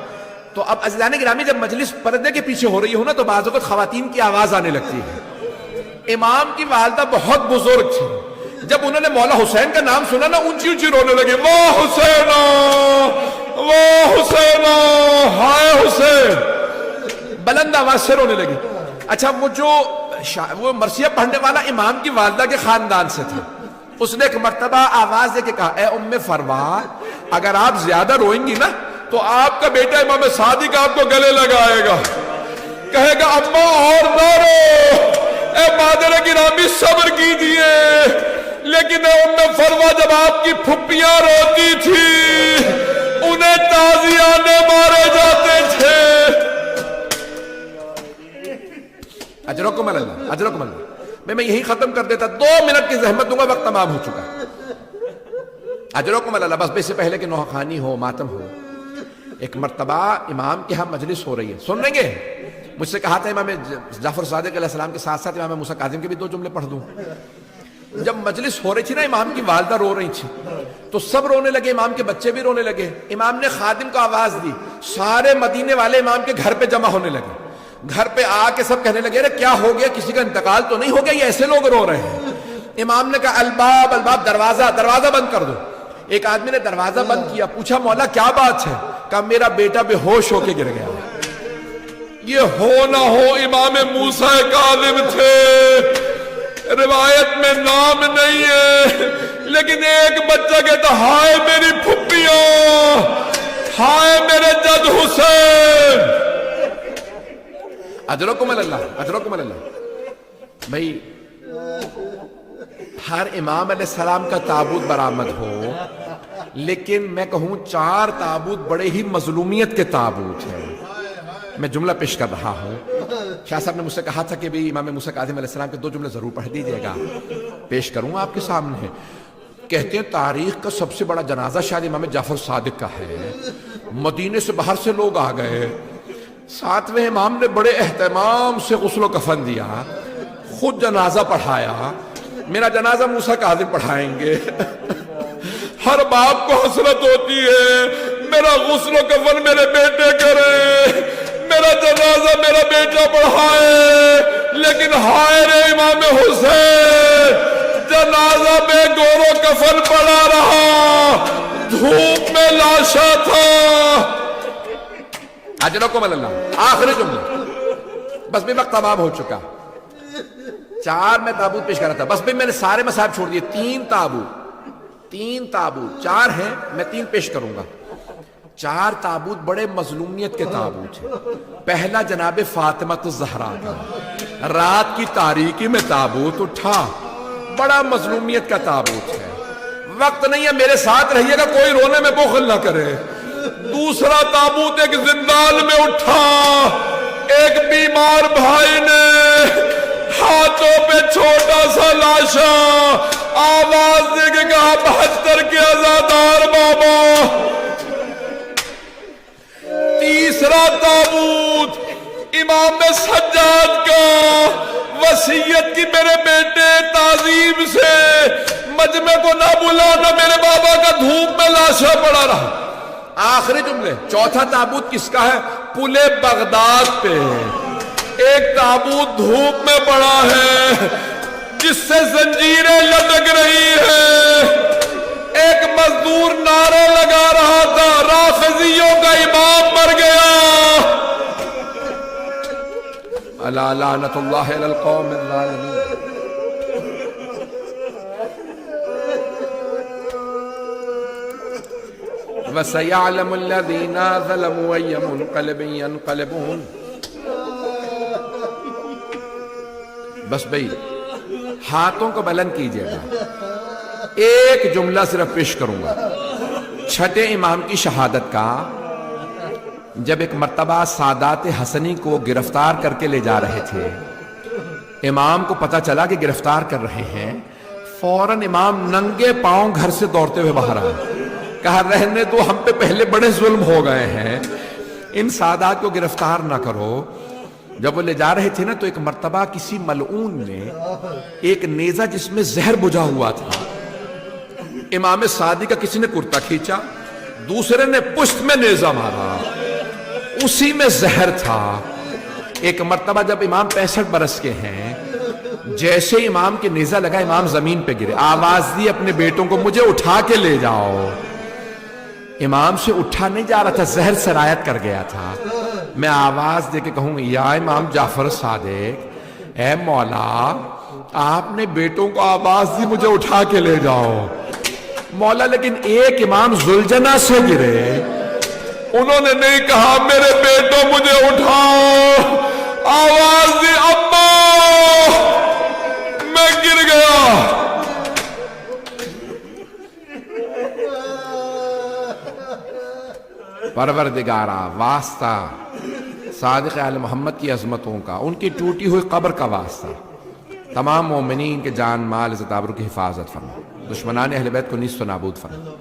تو اب عزیزان گرامی جب مجلس پردے کے پیچھے ہو رہی ہو نا تو بعض اوقات خواتین کی آواز آنے لگتی ہے۔ امام کی والدہ بہت بزرگ تھی، جب انہوں نے مولا حسین کا نام سنا نا اونچی اونچی رونے لگے، واہ حسین واہ حسین ہائے حسین، بلند آواز سے رونے لگی۔ اچھا وہ جو وہ مرثیہ پڑھنے والا امام کی والدہ کے خاندان سے تھا، اس نے ایک مرتبہ آواز دے کے کہا اے ام فروا اگر آپ زیادہ روئیں گی نا تو آپ کا بیٹا امام صادق آپ کو گلے لگائے گا, کہے گا اما اور نہ رو, اے مادر گرامی صبر کیجئے. لیکن اے ام فروا جب آپ کی پھپھیاں روتی تھی انہیں تازیانے مارے جاتے تھے. اجرکم اللہ, اجرکم اللہ. میں یہی ختم کر دیتا, 2 منٹ کی زحمت دوں گا, وقت تمام ہو چکا. اجرکم اللہ. بس اس سے پہلے کہ نوحہ ہو ماتم ہو, ایک مرتبہ امام کے ہاں مجلس ہو رہی ہے, سن لیں گے. مجھ سے کہا تھا امام جعفر صادق علیہ السلام کے ساتھ ساتھ امام موسیٰ کاظم کے بھی 2 جملے پڑھ دوں. جب مجلس ہو رہی تھی نا, امام کی والدہ رو رہی تھی تو سب رونے لگے, امام کے بچے بھی رونے لگے. امام نے خادم کو آواز دی, سارے مدینے والے امام کے گھر پہ جمع ہونے لگے. گھر پہ آ کے سب کہنے لگے کیا ہو گیا, کسی کا انتقال تو نہیں ہو گیا, یہ ایسے لوگ رو رہے ہیں. امام نے کہا الباب الباب, دروازہ دروازہ بند کر دو. ایک آدمی نے دروازہ بند کیا, پوچھا مولا کیا بات ہے, کہا میرا بیٹا بے ہوش ہو کے گر گیا. یہ ہو نہ ہو امام موسیٰ کاظم تھے, روایت میں نام نہیں ہے, لیکن ایک بچہ کہتا ہائے میری پھپھیاں, ہائے میرے جد حسین. اجرکم اللہ, اجرکم اللہ. بھائی ہر امام علیہ السلام کا تابوت برآمد ہو, لیکن میں کہوں 4 تابوت بڑے ہی مظلومیت کے تابوت ہیں. میں جملہ پیش کر رہا ہوں. شاہ صاحب نے مجھ سے کہا تھا کہ بھی امام موسیٰ کاظم علیہ السلام کے 2 جملے ضرور پڑھ دیجئے گا, پیش کروں آپ کے سامنے. کہتے ہیں تاریخ کا سب سے بڑا جنازہ شاید امام جعفر صادق کا ہے. مدینے سے باہر سے لوگ آ گئے, 7ویں امام نے بڑے اہتمام سے غسل و کفن دیا, خود جنازہ پڑھایا. میرا جنازہ موسیٰ کاظم پڑھائیں گے. ہر باپ کو حسرت ہوتی ہے میرا غسل و کفن میرے بیٹے کرے, میرا جنازہ میرا بیٹا پڑھائے. لیکن ہائے رے امام حسین, جنازہ میں گور و کفن پڑا رہا, دھوپ میں لاشا تھا. اجرکم اللہ. آخری جملہ, بس بھی وقت تمام ہو چکا. 4 میں تابوت پیش کر رہا تھا, بس بھی میں نے سارے مصاحب چھوڑ دیے. 3 تابوت 4 ہیں, میں 3 پیش کروں گا. 4 تابوت بڑے مظلومیت کے تابوت ہیں. پہلا جناب فاطمہ الزہرا کا, رات کی تاریکی میں تابوت اٹھا, بڑا مظلومیت کا تابوت ہے. وقت نہیں ہے, میرے ساتھ رہیے گا, کوئی رونے میں بخل نہ کرے. دوسرا تابوت ایک زندان میں اٹھا, ایک بیمار بھائی نے ہاتھوں پہ چھوٹا سا لاشا, آواز دے کے کہا 72 کے عزادار بابا. تیسرا تابوت امام سجاد کا, وصیت کی میرے بیٹے تعظیم سے مجمع کو نہ بلانا, میرے بابا کا دھوپ میں لاشا پڑا رہا. آخری جملے. چوتھا تابوت کس کا ہے, پل بغداد پہ ایک تابوت دھوپ میں پڑا ہے جس سے زنجیریں لٹک رہی ہیں. ایک مزدور نعرہ لگا رہا تھا رافضیوں کا امام مر گیا. الا لعنت اللہ علی القوم الظالمین. وَسَيَعْلَمُ الَّذِينَ ظَلَمُوا أَيَّ مُنْقَلِبٍ يَنْقَلِبُونَ. بس بھئی ہاتھوں کو بلند کیجئے گا, ایک جملہ صرف پیش کروں گا. 6 امام کی شہادت کا, جب ایک مرتبہ سادات حسنی کو گرفتار کر کے لے جا رہے تھے, امام کو پتا چلا کہ گرفتار کر رہے ہیں, فوراً امام ننگے پاؤں گھر سے دوڑتے ہوئے باہر آئے, کہا رہنے دو, ہم پہ پہلے بڑے ظلم ہو گئے ہیں, ان سادات کو گرفتار نہ کرو. جب وہ لے جا رہے تھے نا, تو ایک مرتبہ کسی ملعون نے ایک نیزہ جس میں زہر بجھا ہوا تھا, امام صادق کا کسی نے کرتا کھینچا, دوسرے نے پشت میں نیزہ مارا, اسی میں زہر تھا. ایک مرتبہ جب امام 65 برس کے ہیں, جیسے امام کے نیزہ لگا امام زمین پہ گرے, آواز دی اپنے بیٹوں کو مجھے اٹھا کے لے جاؤ. امام سے اٹھا نہیں جا رہا تھا, زہر سرایت کر گیا تھا. میں آواز دے کے کہوں یا امام جعفر صادق, اے مولا آپ نے بیٹوں کو آواز دی مجھے اٹھا کے لے جاؤ. مولا لیکن ایک امام ذوالجنہ سے گرے, انہوں نے نہیں کہا میرے بیٹوں مجھے اٹھاؤ, آواز دی اما میں گر گیا. پروردگارا واسطہ صادق آل محمد کی عظمتوں کا, ان کی ٹوٹی ہوئی قبر کا واسطہ, تمام مومنین کے جان مال عزت آبرو کی حفاظت فرما, دشمنان اہل بیت کو نیست و نابود فرما,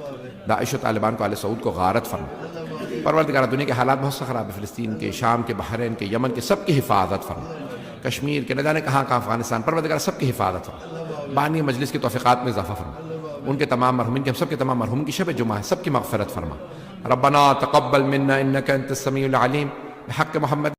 داعش و طالبان کو آل سعود کو غارت فرما. پروردگارہ دنیا کے حالات بہت سے خراب ہے, فلسطین کے, شام کے, بحرین کے, یمن کے, سب کی حفاظت فرما, کشمیر کے, نہ جانے کہاں کہاں, افغانستان, پروردگارہ سب کی حفاظت فرما. بانی مجلس کی توفیقات میں اضافہ فرما, ان کے تمام مرحومین کے, ہم سب کے تمام مرحومین کی شب جمعہ ہے, سب کی مغفرت فرما. ربنا تقبل منا انك انت السميع العليم بحق محمد